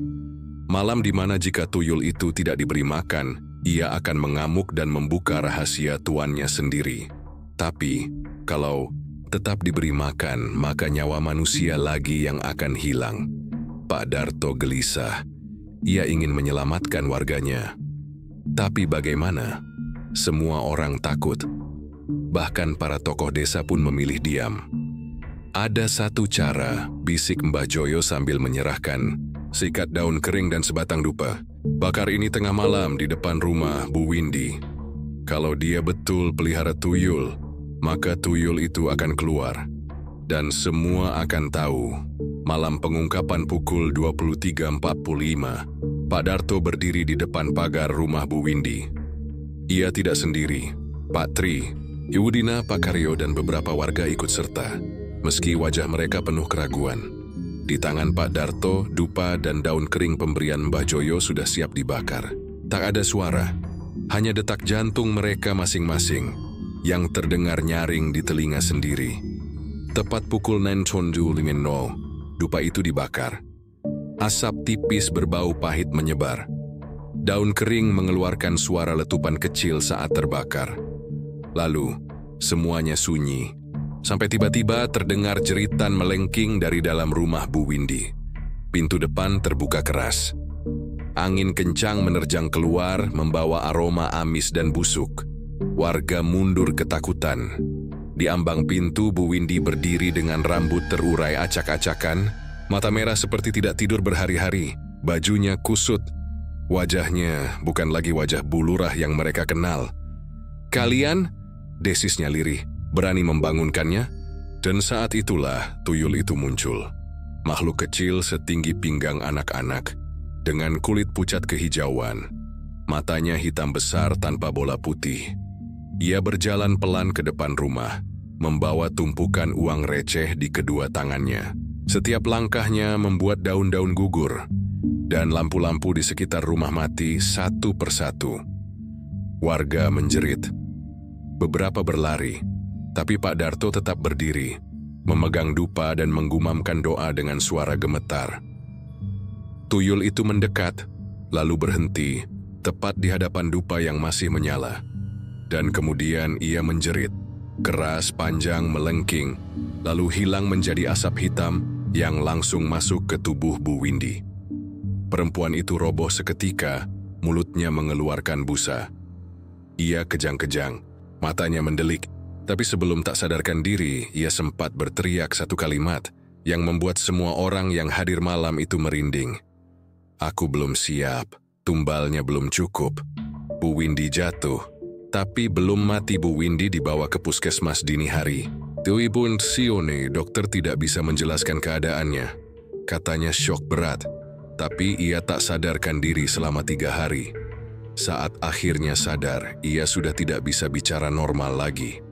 Malam di mana jika tuyul itu tidak diberi makan, ia akan mengamuk dan membuka rahasia tuannya sendiri. Tapi, kalau tetap diberi makan, maka nyawa manusia lagi yang akan hilang." Pak Darto gelisah. Ia ingin menyelamatkan warganya. Tapi bagaimana? Semua orang takut. Bahkan para tokoh desa pun memilih diam. "Ada satu cara," bisik Mbah Joyo sambil menyerahkan sikat daun kering dan sebatang dupa. "Bakar ini tengah malam di depan rumah Bu Windy. Kalau dia betul pelihara tuyul, maka tuyul itu akan keluar. Dan semua akan tahu." Malam pengungkapan pukul 23.45, Pak Darto berdiri di depan pagar rumah Bu Windy. Ia tidak sendiri. Pak Tri, Ibu Dina, Pak Karyo, dan beberapa warga ikut serta, meski wajah mereka penuh keraguan. Di tangan Pak Darto, dupa dan daun kering pemberian Mbah Joyo sudah siap dibakar. Tak ada suara, hanya detak jantung mereka masing-masing yang terdengar nyaring di telinga sendiri. Tepat pukul 9.50, dupa itu dibakar. Asap tipis berbau pahit menyebar. Daun kering mengeluarkan suara letupan kecil saat terbakar. Lalu, semuanya sunyi. Sampai tiba-tiba terdengar jeritan melengking dari dalam rumah Bu Windy. Pintu depan terbuka keras. Angin kencang menerjang keluar, membawa aroma amis dan busuk. Warga mundur ketakutan. Di ambang pintu, Bu Windy berdiri dengan rambut terurai acak-acakan, mata merah seperti tidak tidur berhari-hari, bajunya kusut. Wajahnya bukan lagi wajah Bu Lurah yang mereka kenal. "Kalian?" desisnya lirih, berani membangunkannya. Dan saat itulah tuyul itu muncul. Makhluk kecil setinggi pinggang anak-anak, dengan kulit pucat kehijauan. Matanya hitam besar tanpa bola putih. Ia berjalan pelan ke depan rumah, membawa tumpukan uang receh di kedua tangannya. Setiap langkahnya membuat daun-daun gugur, dan lampu-lampu di sekitar rumah mati satu persatu. Warga menjerit. Beberapa berlari, Tapi Pak Darto tetap berdiri, memegang dupa dan menggumamkan doa dengan suara gemetar. Tuyul itu mendekat, lalu berhenti, tepat di hadapan dupa yang masih menyala. Dan kemudian ia menjerit, keras, panjang, melengking, lalu hilang menjadi asap hitam yang langsung masuk ke tubuh Bu Windy. Perempuan itu roboh seketika, mulutnya mengeluarkan busa. Ia kejang-kejang, matanya mendelik, tapi sebelum tak sadarkan diri, ia sempat berteriak satu kalimat yang membuat semua orang yang hadir malam itu merinding. Aku belum siap, tumbalnya belum cukup. Bu Windy jatuh, tapi belum mati. Bu Windy dibawa ke puskesmas dini hari. Tuibun Sione, dokter tidak bisa menjelaskan keadaannya. Katanya syok berat, tapi ia tak sadarkan diri selama 3 hari. Saat akhirnya sadar, ia sudah tidak bisa bicara normal lagi.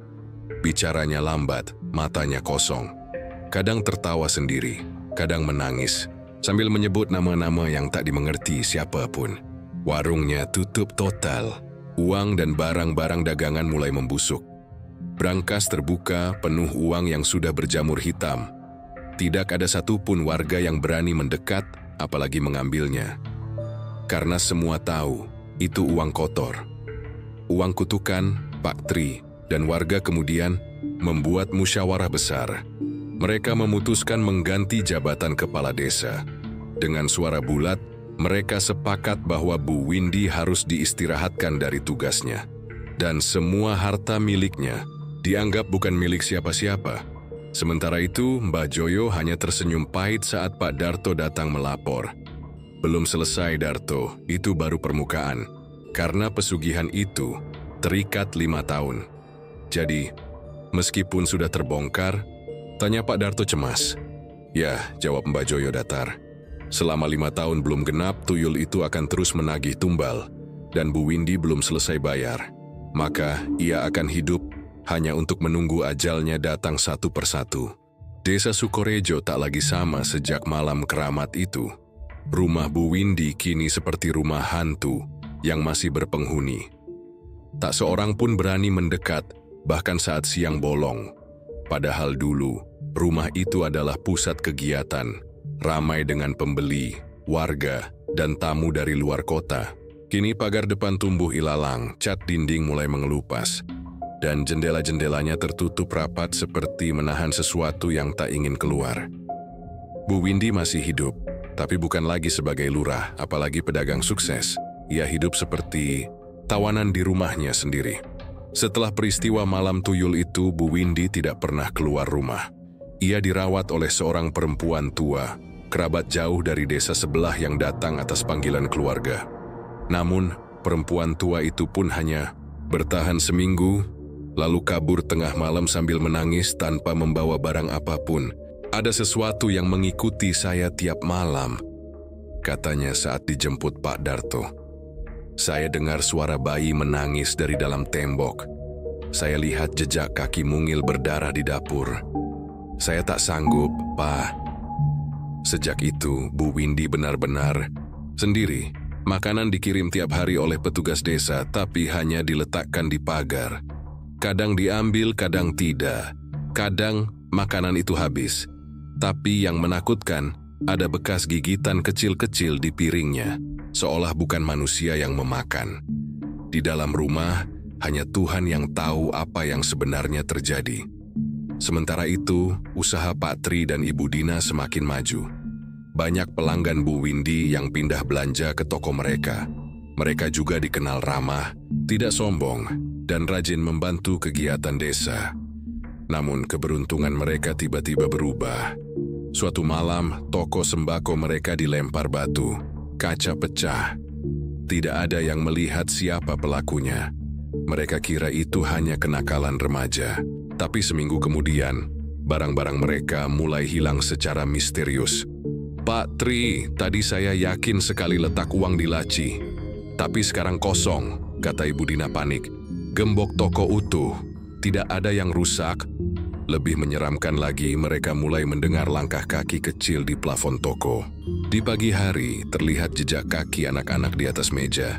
Bicaranya lambat, matanya kosong. Kadang tertawa sendiri, kadang menangis, sambil menyebut nama-nama yang tak dimengerti siapapun. Warungnya tutup total. Uang dan barang-barang dagangan mulai membusuk. Brankas terbuka, penuh uang yang sudah berjamur hitam. Tidak ada satupun warga yang berani mendekat, apalagi mengambilnya. Karena semua tahu, itu uang kotor. Uang kutukan, Pak Tri, dan warga kemudian membuat musyawarah besar. Mereka memutuskan mengganti jabatan kepala desa. Dengan suara bulat, mereka sepakat bahwa Bu Windy harus diistirahatkan dari tugasnya. Dan semua harta miliknya dianggap bukan milik siapa-siapa. Sementara itu, Mbah Joyo hanya tersenyum pahit saat Pak Darto datang melapor. Belum selesai Darto, itu baru permukaan. Karena pesugihan itu terikat 5 tahun. Jadi, meskipun sudah terbongkar, tanya Pak Darto cemas. Ya, jawab Mbah Joyo datar. Selama 5 tahun belum genap, tuyul itu akan terus menagih tumbal. Dan Bu Windy belum selesai bayar. Maka, ia akan hidup hanya untuk menunggu ajalnya datang satu persatu. Desa Sukorejo tak lagi sama sejak malam keramat itu. Rumah Bu Windy kini seperti rumah hantu yang masih berpenghuni. Tak seorang pun berani mendekat, bahkan saat siang bolong. Padahal dulu, rumah itu adalah pusat kegiatan, ramai dengan pembeli, warga, dan tamu dari luar kota. Kini pagar depan tumbuh ilalang, cat dinding mulai mengelupas, dan jendela-jendelanya tertutup rapat seperti menahan sesuatu yang tak ingin keluar. Bu Windy masih hidup, tapi bukan lagi sebagai lurah, apalagi pedagang sukses. Ia hidup seperti tawanan di rumahnya sendiri. Setelah peristiwa malam tuyul itu, Bu Windy tidak pernah keluar rumah. Ia dirawat oleh seorang perempuan tua, kerabat jauh dari desa sebelah yang datang atas panggilan keluarga. Namun, perempuan tua itu pun hanya bertahan seminggu, lalu kabur tengah malam sambil menangis tanpa membawa barang apapun. Ada sesuatu yang mengikuti saya tiap malam, katanya saat dijemput Pak Darto. Saya dengar suara bayi menangis dari dalam tembok. Saya lihat jejak kaki mungil berdarah di dapur. Saya tak sanggup, Pak. Sejak itu, Bu Windy benar-benar sendiri. Makanan dikirim tiap hari oleh petugas desa, tapi hanya diletakkan di pagar. Kadang diambil, kadang tidak. Kadang makanan itu habis. Tapi yang menakutkan, ada bekas gigitan kecil-kecil di piringnya, seolah bukan manusia yang memakan. Di dalam rumah, hanya Tuhan yang tahu apa yang sebenarnya terjadi. Sementara itu, usaha Pak Tri dan Ibu Dina semakin maju. Banyak pelanggan Bu Windy yang pindah belanja ke toko mereka. Mereka juga dikenal ramah, tidak sombong, dan rajin membantu kegiatan desa. Namun keberuntungan mereka tiba-tiba berubah. Suatu malam, toko sembako mereka dilempar batu. Kaca pecah. Tidak ada yang melihat siapa pelakunya. Mereka kira itu hanya kenakalan remaja. Tapi seminggu kemudian, barang-barang mereka mulai hilang secara misterius. Pak Tri, tadi saya yakin sekali letak uang di laci. Tapi sekarang kosong, kata Ibu Dina panik. Gembok toko utuh, tidak ada yang rusak. Lebih menyeramkan lagi, mereka mulai mendengar langkah kaki kecil di plafon toko. Di pagi hari, terlihat jejak kaki anak-anak di atas meja.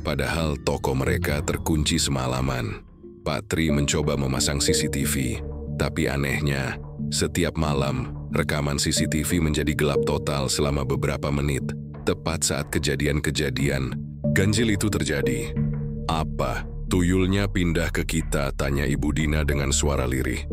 Padahal toko mereka terkunci semalaman. Pak Tri mencoba memasang CCTV, tapi anehnya, setiap malam rekaman CCTV menjadi gelap total selama beberapa menit. Tepat saat kejadian-kejadian ganjil itu terjadi. "Apa? Tuyulnya pindah ke kita?" tanya Ibu Dina dengan suara lirih.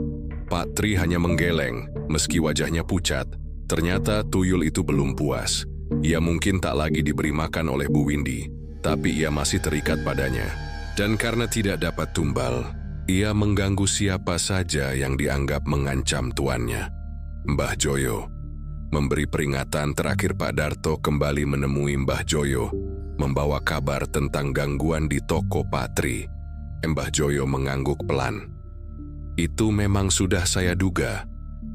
Pak Tri hanya menggeleng, meski wajahnya pucat. Ternyata tuyul itu belum puas. Ia mungkin tak lagi diberi makan oleh Bu Windy, tapi ia masih terikat padanya. Dan karena tidak dapat tumbal, ia mengganggu siapa saja yang dianggap mengancam tuannya. Mbah Joyo memberi peringatan. Terakhir Pak Darto kembali menemui Mbah Joyo, membawa kabar tentang gangguan di toko Pak Tri. Mbah Joyo mengangguk pelan. "Itu memang sudah saya duga.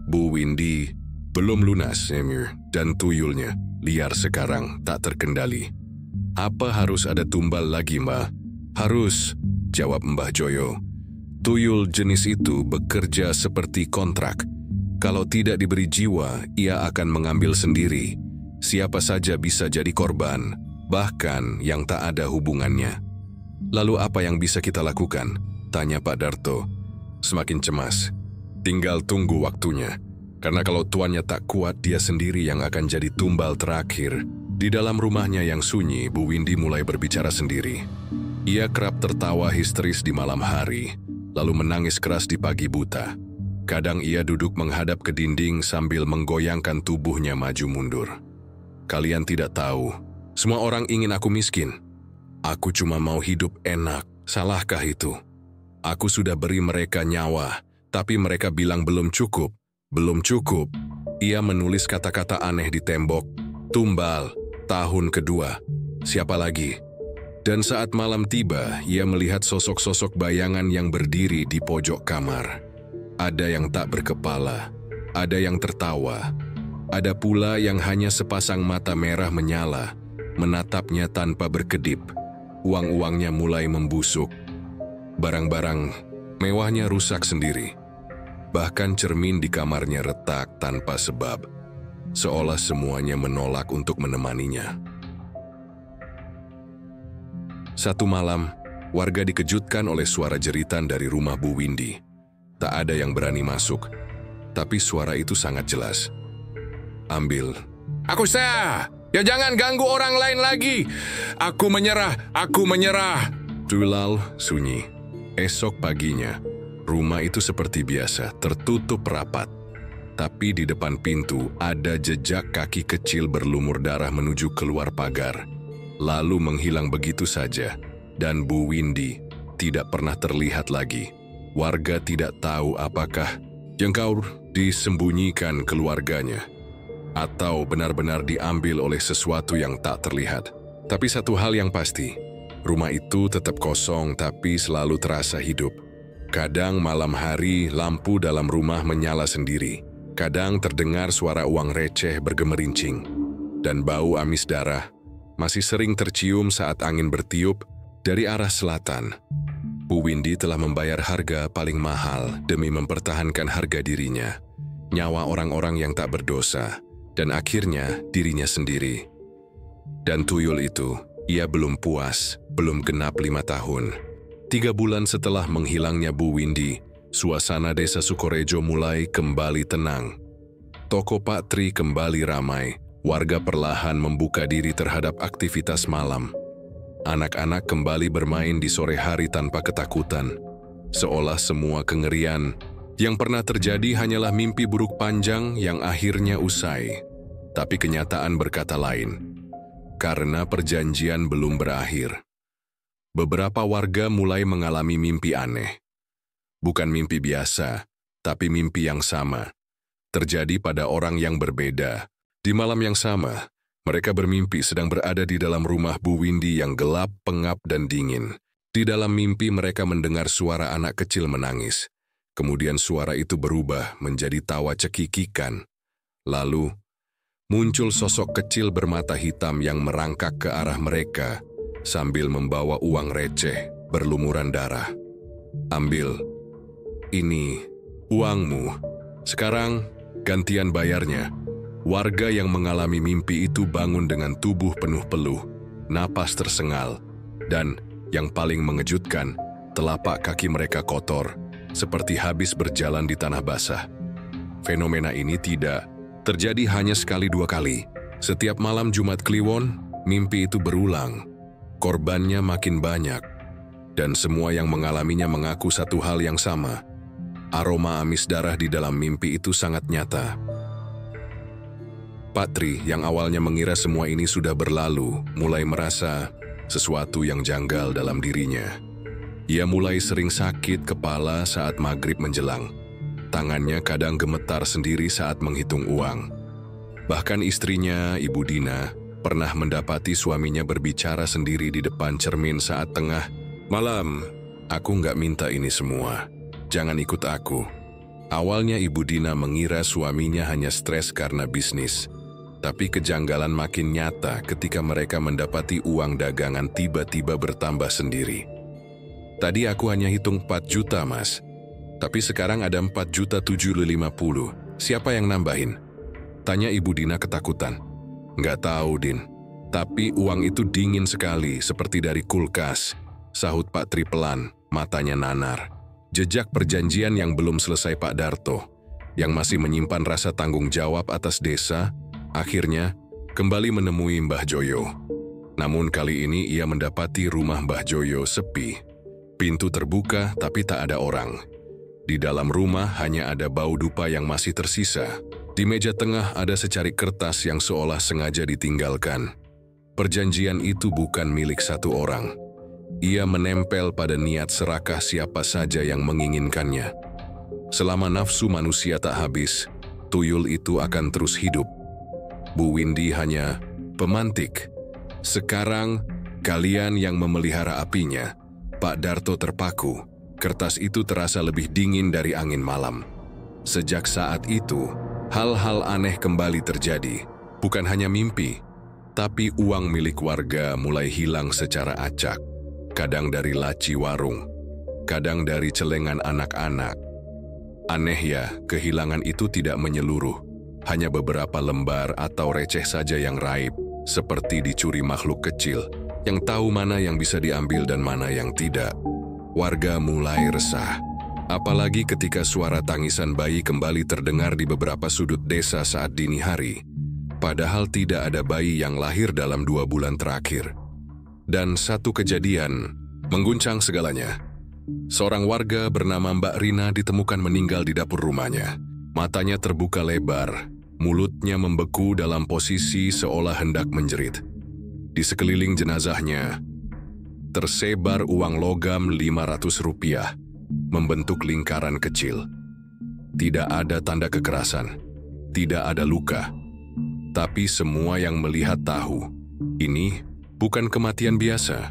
Bu Windy belum lunas, Emir, dan tuyulnya liar sekarang, tak terkendali." "Apa harus ada tumbal lagi, Mbah?" "Harus," jawab Mbah Joyo. "Tuyul jenis itu bekerja seperti kontrak. Kalau tidak diberi jiwa, ia akan mengambil sendiri. Siapa saja bisa jadi korban, bahkan yang tak ada hubungannya." "Lalu apa yang bisa kita lakukan?" tanya Pak Darto, semakin cemas. "Tinggal tunggu waktunya. Karena kalau tuannya tak kuat, dia sendiri yang akan jadi tumbal terakhir." Di dalam rumahnya yang sunyi, Bu Windy mulai berbicara sendiri. Ia kerap tertawa histeris di malam hari, lalu menangis keras di pagi buta. Kadang ia duduk menghadap ke dinding sambil menggoyangkan tubuhnya maju mundur. "Kalian tidak tahu, semua orang ingin aku miskin. Aku cuma mau hidup enak. Salahkah itu? Aku sudah beri mereka nyawa, tapi mereka bilang belum cukup. Belum cukup." Ia menulis kata-kata aneh di tembok. "Tumbal, tahun kedua. Siapa lagi?" Dan saat malam tiba, ia melihat sosok-sosok bayangan yang berdiri di pojok kamar. Ada yang tak berkepala, ada yang tertawa, ada pula yang hanya sepasang mata merah menyala, menatapnya tanpa berkedip. Uang-uangnya mulai membusuk. Barang-barang mewahnya rusak sendiri. Bahkan cermin di kamarnya retak tanpa sebab, seolah semuanya menolak untuk menemaninya. Satu malam, warga dikejutkan oleh suara jeritan dari rumah Bu Windy. Tak ada yang berani masuk, tapi suara itu sangat jelas. "Ambil." "Aku sah! Ya jangan ganggu orang lain lagi! Aku menyerah! Aku menyerah!" Tulal sunyi. Esok paginya, rumah itu seperti biasa, tertutup rapat. Tapi di depan pintu ada jejak kaki kecil berlumur darah menuju keluar pagar, lalu menghilang begitu saja, dan Bu Windy tidak pernah terlihat lagi. Warga tidak tahu apakah yang kau disembunyikan keluarganya, atau benar-benar diambil oleh sesuatu yang tak terlihat. Tapi satu hal yang pasti, rumah itu tetap kosong tapi selalu terasa hidup. Kadang malam hari lampu dalam rumah menyala sendiri. Kadang terdengar suara uang receh bergemerincing. Dan bau amis darah masih sering tercium saat angin bertiup dari arah selatan. Bu Windy telah membayar harga paling mahal demi mempertahankan harga dirinya, nyawa orang-orang yang tak berdosa, dan akhirnya dirinya sendiri. Dan tuyul itu, ia belum puas, belum genap 5 tahun. 3 bulan setelah menghilangnya Bu Windy, suasana desa Sukorejo mulai kembali tenang. Toko Pak Tri kembali ramai, warga perlahan membuka diri terhadap aktivitas malam. Anak-anak kembali bermain di sore hari tanpa ketakutan, seolah semua kengerian yang pernah terjadi hanyalah mimpi buruk panjang yang akhirnya usai. Tapi kenyataan berkata lain, karena perjanjian belum berakhir. Beberapa warga mulai mengalami mimpi aneh. Bukan mimpi biasa, tapi mimpi yang sama. Terjadi pada orang yang berbeda. Di malam yang sama, mereka bermimpi sedang berada di dalam rumah Bu Windy yang gelap, pengap, dan dingin. Di dalam mimpi mereka mendengar suara anak kecil menangis. Kemudian suara itu berubah menjadi tawa cekikikan. Lalu, muncul sosok kecil bermata hitam yang merangkak ke arah mereka sambil membawa uang receh berlumuran darah. "Ambil. Ini uangmu. Sekarang gantian bayarnya." Warga yang mengalami mimpi itu bangun dengan tubuh penuh peluh, napas tersengal, dan yang paling mengejutkan, telapak kaki mereka kotor, seperti habis berjalan di tanah basah. Fenomena ini tidak terjadi hanya sekali dua kali. Setiap malam Jumat Kliwon, mimpi itu berulang. Korbannya makin banyak, dan semua yang mengalaminya mengaku satu hal yang sama. Aroma amis darah di dalam mimpi itu sangat nyata. Pak Tri yang awalnya mengira semua ini sudah berlalu, mulai merasa sesuatu yang janggal dalam dirinya. Ia mulai sering sakit kepala saat maghrib menjelang. Tangannya kadang gemetar sendiri saat menghitung uang. Bahkan istrinya, Ibu Dina, pernah mendapati suaminya berbicara sendiri di depan cermin saat tengah malam. "Aku nggak minta ini semua. Jangan ikut aku." Awalnya Ibu Dina mengira suaminya hanya stres karena bisnis. Tapi kejanggalan makin nyata ketika mereka mendapati uang dagangan tiba-tiba bertambah sendiri. "Tadi aku hanya hitung 4 juta, Mas. Tapi sekarang ada 4.750.000. Siapa yang nambahin?" Tanya Ibu Dina ketakutan. "Nggak tahu, Din. Tapi uang itu dingin sekali, seperti dari kulkas," sahut Pak Tri pelan, matanya nanar. Jejak perjanjian yang belum selesai Pak Darto, yang masih menyimpan rasa tanggung jawab atas desa, akhirnya kembali menemui Mbah Joyo. Namun kali ini ia mendapati rumah Mbah Joyo sepi. Pintu terbuka tapi tak ada orang. Di dalam rumah hanya ada bau dupa yang masih tersisa. Di meja tengah ada secari kertas yang seolah sengaja ditinggalkan. Perjanjian itu bukan milik satu orang. Ia menempel pada niat serakah siapa saja yang menginginkannya. Selama nafsu manusia tak habis, tuyul itu akan terus hidup. Bu Windy hanya pemantik. Sekarang, kalian yang memelihara apinya. Pak Darto terpaku. Kertas itu terasa lebih dingin dari angin malam. Sejak saat itu, hal-hal aneh kembali terjadi. Bukan hanya mimpi, tapi uang milik warga mulai hilang secara acak. Kadang dari laci warung, kadang dari celengan anak-anak. Aneh ya, kehilangan itu tidak menyeluruh. Hanya beberapa lembar atau receh saja yang raib, seperti dicuri makhluk kecil, yang tahu mana yang bisa diambil dan mana yang tidak. Warga mulai resah. Apalagi ketika suara tangisan bayi kembali terdengar di beberapa sudut desa saat dini hari. Padahal tidak ada bayi yang lahir dalam 2 bulan terakhir. Dan satu kejadian mengguncang segalanya. Seorang warga bernama Mbak Rina ditemukan meninggal di dapur rumahnya. Matanya terbuka lebar, mulutnya membeku dalam posisi seolah hendak menjerit. Di sekeliling jenazahnya, tersebar uang logam Rp500, membentuk lingkaran kecil. Tidak ada tanda kekerasan, tidak ada luka. Tapi semua yang melihat tahu, ini bukan kematian biasa.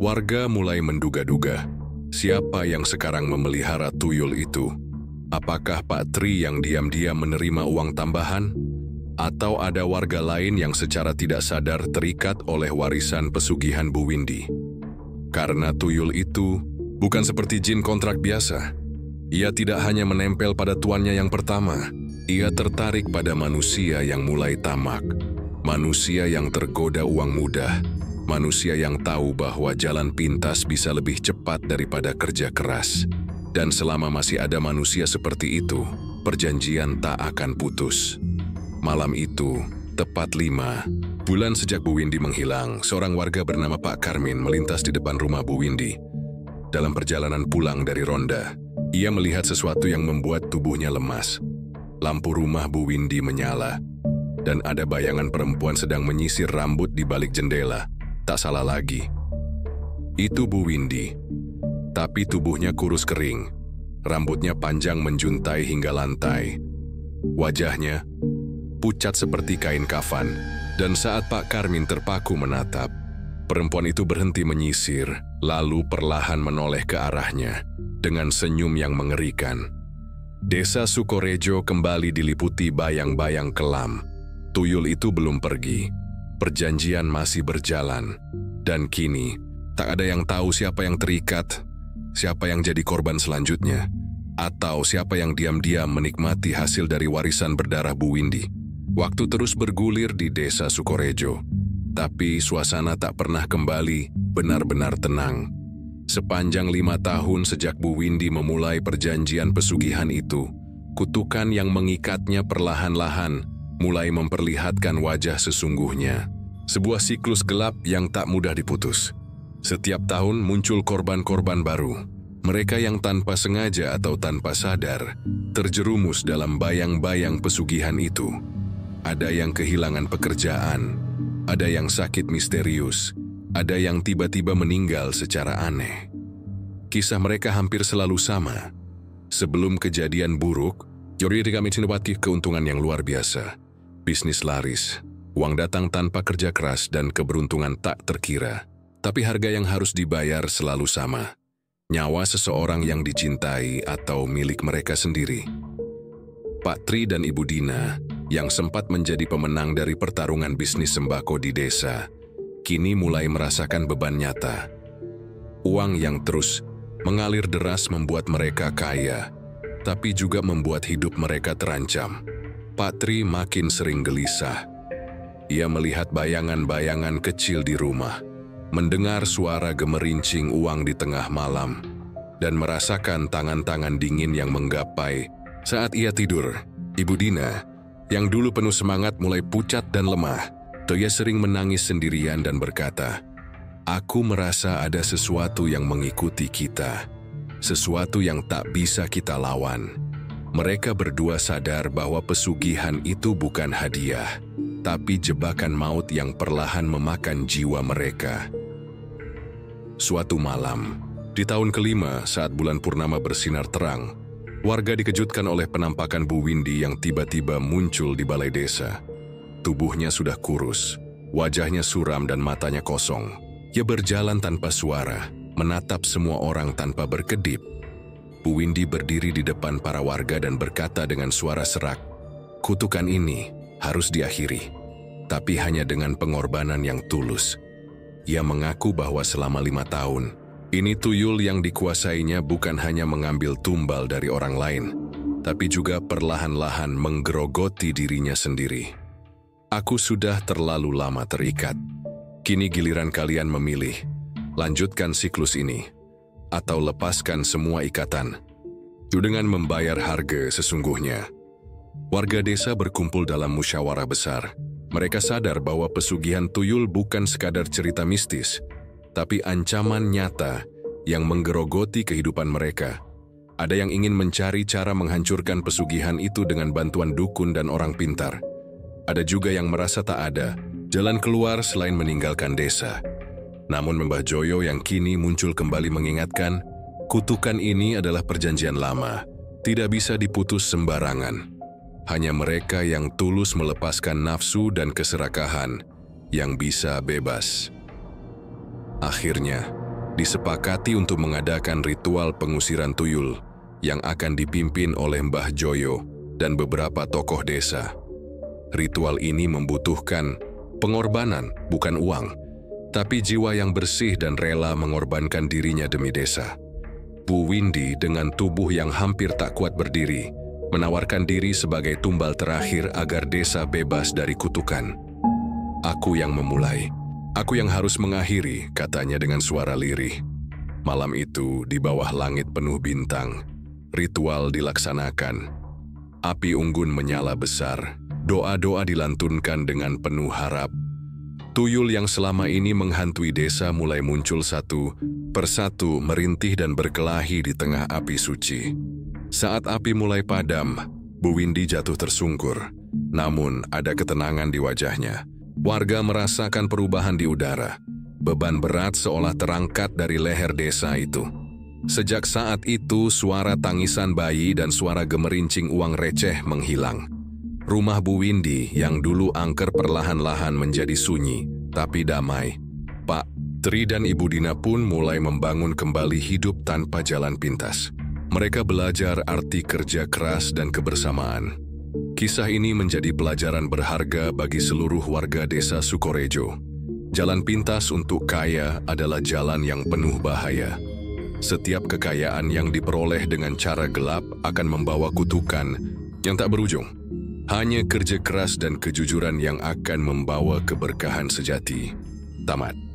Warga mulai menduga-duga, siapa yang sekarang memelihara tuyul itu? Apakah Pak Tri yang diam-diam menerima uang tambahan? Atau ada warga lain yang secara tidak sadar terikat oleh warisan pesugihan Bu Windy? Karena tuyul itu bukan seperti jin kontrak biasa. Ia tidak hanya menempel pada tuannya yang pertama, ia tertarik pada manusia yang mulai tamak. Manusia yang tergoda uang mudah. Manusia yang tahu bahwa jalan pintas bisa lebih cepat daripada kerja keras. Dan selama masih ada manusia seperti itu, perjanjian tak akan putus. Malam itu, tepat 5 bulan sejak Bu Windy menghilang, seorang warga bernama Pak Karmin melintas di depan rumah Bu Windy. Dalam perjalanan pulang dari ronda, ia melihat sesuatu yang membuat tubuhnya lemas. Lampu rumah Bu Windy menyala, dan ada bayangan perempuan sedang menyisir rambut di balik jendela. Tak salah lagi. Itu Bu Windy. Tapi tubuhnya kurus kering, rambutnya panjang menjuntai hingga lantai. Wajahnya pucat seperti kain kafan, dan saat Pak Karmin terpaku menatap, perempuan itu berhenti menyisir, lalu perlahan menoleh ke arahnya, dengan senyum yang mengerikan. Desa Sukorejo kembali diliputi bayang-bayang kelam. Tuyul itu belum pergi, perjanjian masih berjalan, dan kini tak ada yang tahu siapa yang terikat, siapa yang jadi korban selanjutnya, atau siapa yang diam-diam menikmati hasil dari warisan berdarah Bu Windy. Waktu terus bergulir di desa Sukorejo, tapi suasana tak pernah kembali benar-benar tenang. Sepanjang 5 tahun sejak Bu Windy memulai perjanjian pesugihan itu, kutukan yang mengikatnya perlahan-lahan mulai memperlihatkan wajah sesungguhnya. Sebuah siklus gelap yang tak mudah diputus. Setiap tahun muncul korban-korban baru. Mereka yang tanpa sengaja atau tanpa sadar terjerumus dalam bayang-bayang pesugihan itu. Ada yang kehilangan pekerjaan, ada yang sakit misterius, ada yang tiba-tiba meninggal secara aneh. Kisah mereka hampir selalu sama. Sebelum kejadian buruk, Yori kami mendapati keuntungan yang luar biasa. Bisnis laris, uang datang tanpa kerja keras dan keberuntungan tak terkira. Tapi harga yang harus dibayar selalu sama. Nyawa seseorang yang dicintai atau milik mereka sendiri. Pak Tri dan Ibu Dina, yang sempat menjadi pemenang dari pertarungan bisnis sembako di desa, kini mulai merasakan beban nyata. Uang yang terus mengalir deras membuat mereka kaya, tapi juga membuat hidup mereka terancam. Pak Tri makin sering gelisah. Ia melihat bayangan-bayangan kecil di rumah, mendengar suara gemerincing uang di tengah malam, dan merasakan tangan-tangan dingin yang menggapai saat ia tidur. Ibu Dina, yang dulu penuh semangat, mulai pucat dan lemah. Ia sering menangis sendirian dan berkata, "Aku merasa ada sesuatu yang mengikuti kita, sesuatu yang tak bisa kita lawan." Mereka berdua sadar bahwa pesugihan itu bukan hadiah, tapi jebakan maut yang perlahan memakan jiwa mereka. Suatu malam, di tahun kelima saat bulan purnama bersinar terang, warga dikejutkan oleh penampakan Bu Windy yang tiba-tiba muncul di balai desa. Tubuhnya sudah kurus, wajahnya suram dan matanya kosong. Ia berjalan tanpa suara, menatap semua orang tanpa berkedip. Bu Windy berdiri di depan para warga dan berkata dengan suara serak, "Kutukan ini harus diakhiri, tapi hanya dengan pengorbanan yang tulus." Ia mengaku bahwa selama 5 tahun, ini tuyul yang dikuasainya bukan hanya mengambil tumbal dari orang lain, tapi juga perlahan-lahan menggerogoti dirinya sendiri. "Aku sudah terlalu lama terikat. Kini giliran kalian memilih, lanjutkan siklus ini, atau lepaskan semua ikatan dengan membayar harga sesungguhnya." Warga desa berkumpul dalam musyawarah besar. Mereka sadar bahwa pesugihan tuyul bukan sekadar cerita mistis, tapi ancaman nyata yang menggerogoti kehidupan mereka. Ada yang ingin mencari cara menghancurkan pesugihan itu dengan bantuan dukun dan orang pintar. Ada juga yang merasa tak ada jalan keluar selain meninggalkan desa. Namun Mbah Joyo yang kini muncul kembali mengingatkan, kutukan ini adalah perjanjian lama, tidak bisa diputus sembarangan. Hanya mereka yang tulus melepaskan nafsu dan keserakahan yang bisa bebas. Akhirnya, disepakati untuk mengadakan ritual pengusiran tuyul yang akan dipimpin oleh Mbah Joyo dan beberapa tokoh desa. Ritual ini membutuhkan pengorbanan, bukan uang, tapi jiwa yang bersih dan rela mengorbankan dirinya demi desa. Bu Windy dengan tubuh yang hampir tak kuat berdiri, menawarkan diri sebagai tumbal terakhir agar desa bebas dari kutukan. "Aku yang memulai, aku yang harus mengakhiri," katanya dengan suara lirih. Malam itu, di bawah langit penuh bintang, ritual dilaksanakan. Api unggun menyala besar, doa-doa dilantunkan dengan penuh harap. Tuyul yang selama ini menghantui desa mulai muncul satu persatu, merintih dan berkelahi di tengah api suci. Saat api mulai padam, Bu Windy jatuh tersungkur. Namun ada ketenangan di wajahnya. Warga merasakan perubahan di udara. Beban berat seolah terangkat dari leher desa itu. Sejak saat itu, suara tangisan bayi dan suara gemerincing uang receh menghilang. Rumah Bu Windy yang dulu angker perlahan-lahan menjadi sunyi, tapi damai. Pak Tri dan Ibu Dina pun mulai membangun kembali hidup tanpa jalan pintas. Mereka belajar arti kerja keras dan kebersamaan. Kisah ini menjadi pelajaran berharga bagi seluruh warga desa Sukorejo. Jalan pintas untuk kaya adalah jalan yang penuh bahaya. Setiap kekayaan yang diperoleh dengan cara gelap akan membawa kutukan yang tak berujung. Hanya kerja keras dan kejujuran yang akan membawa keberkahan sejati. Tamat.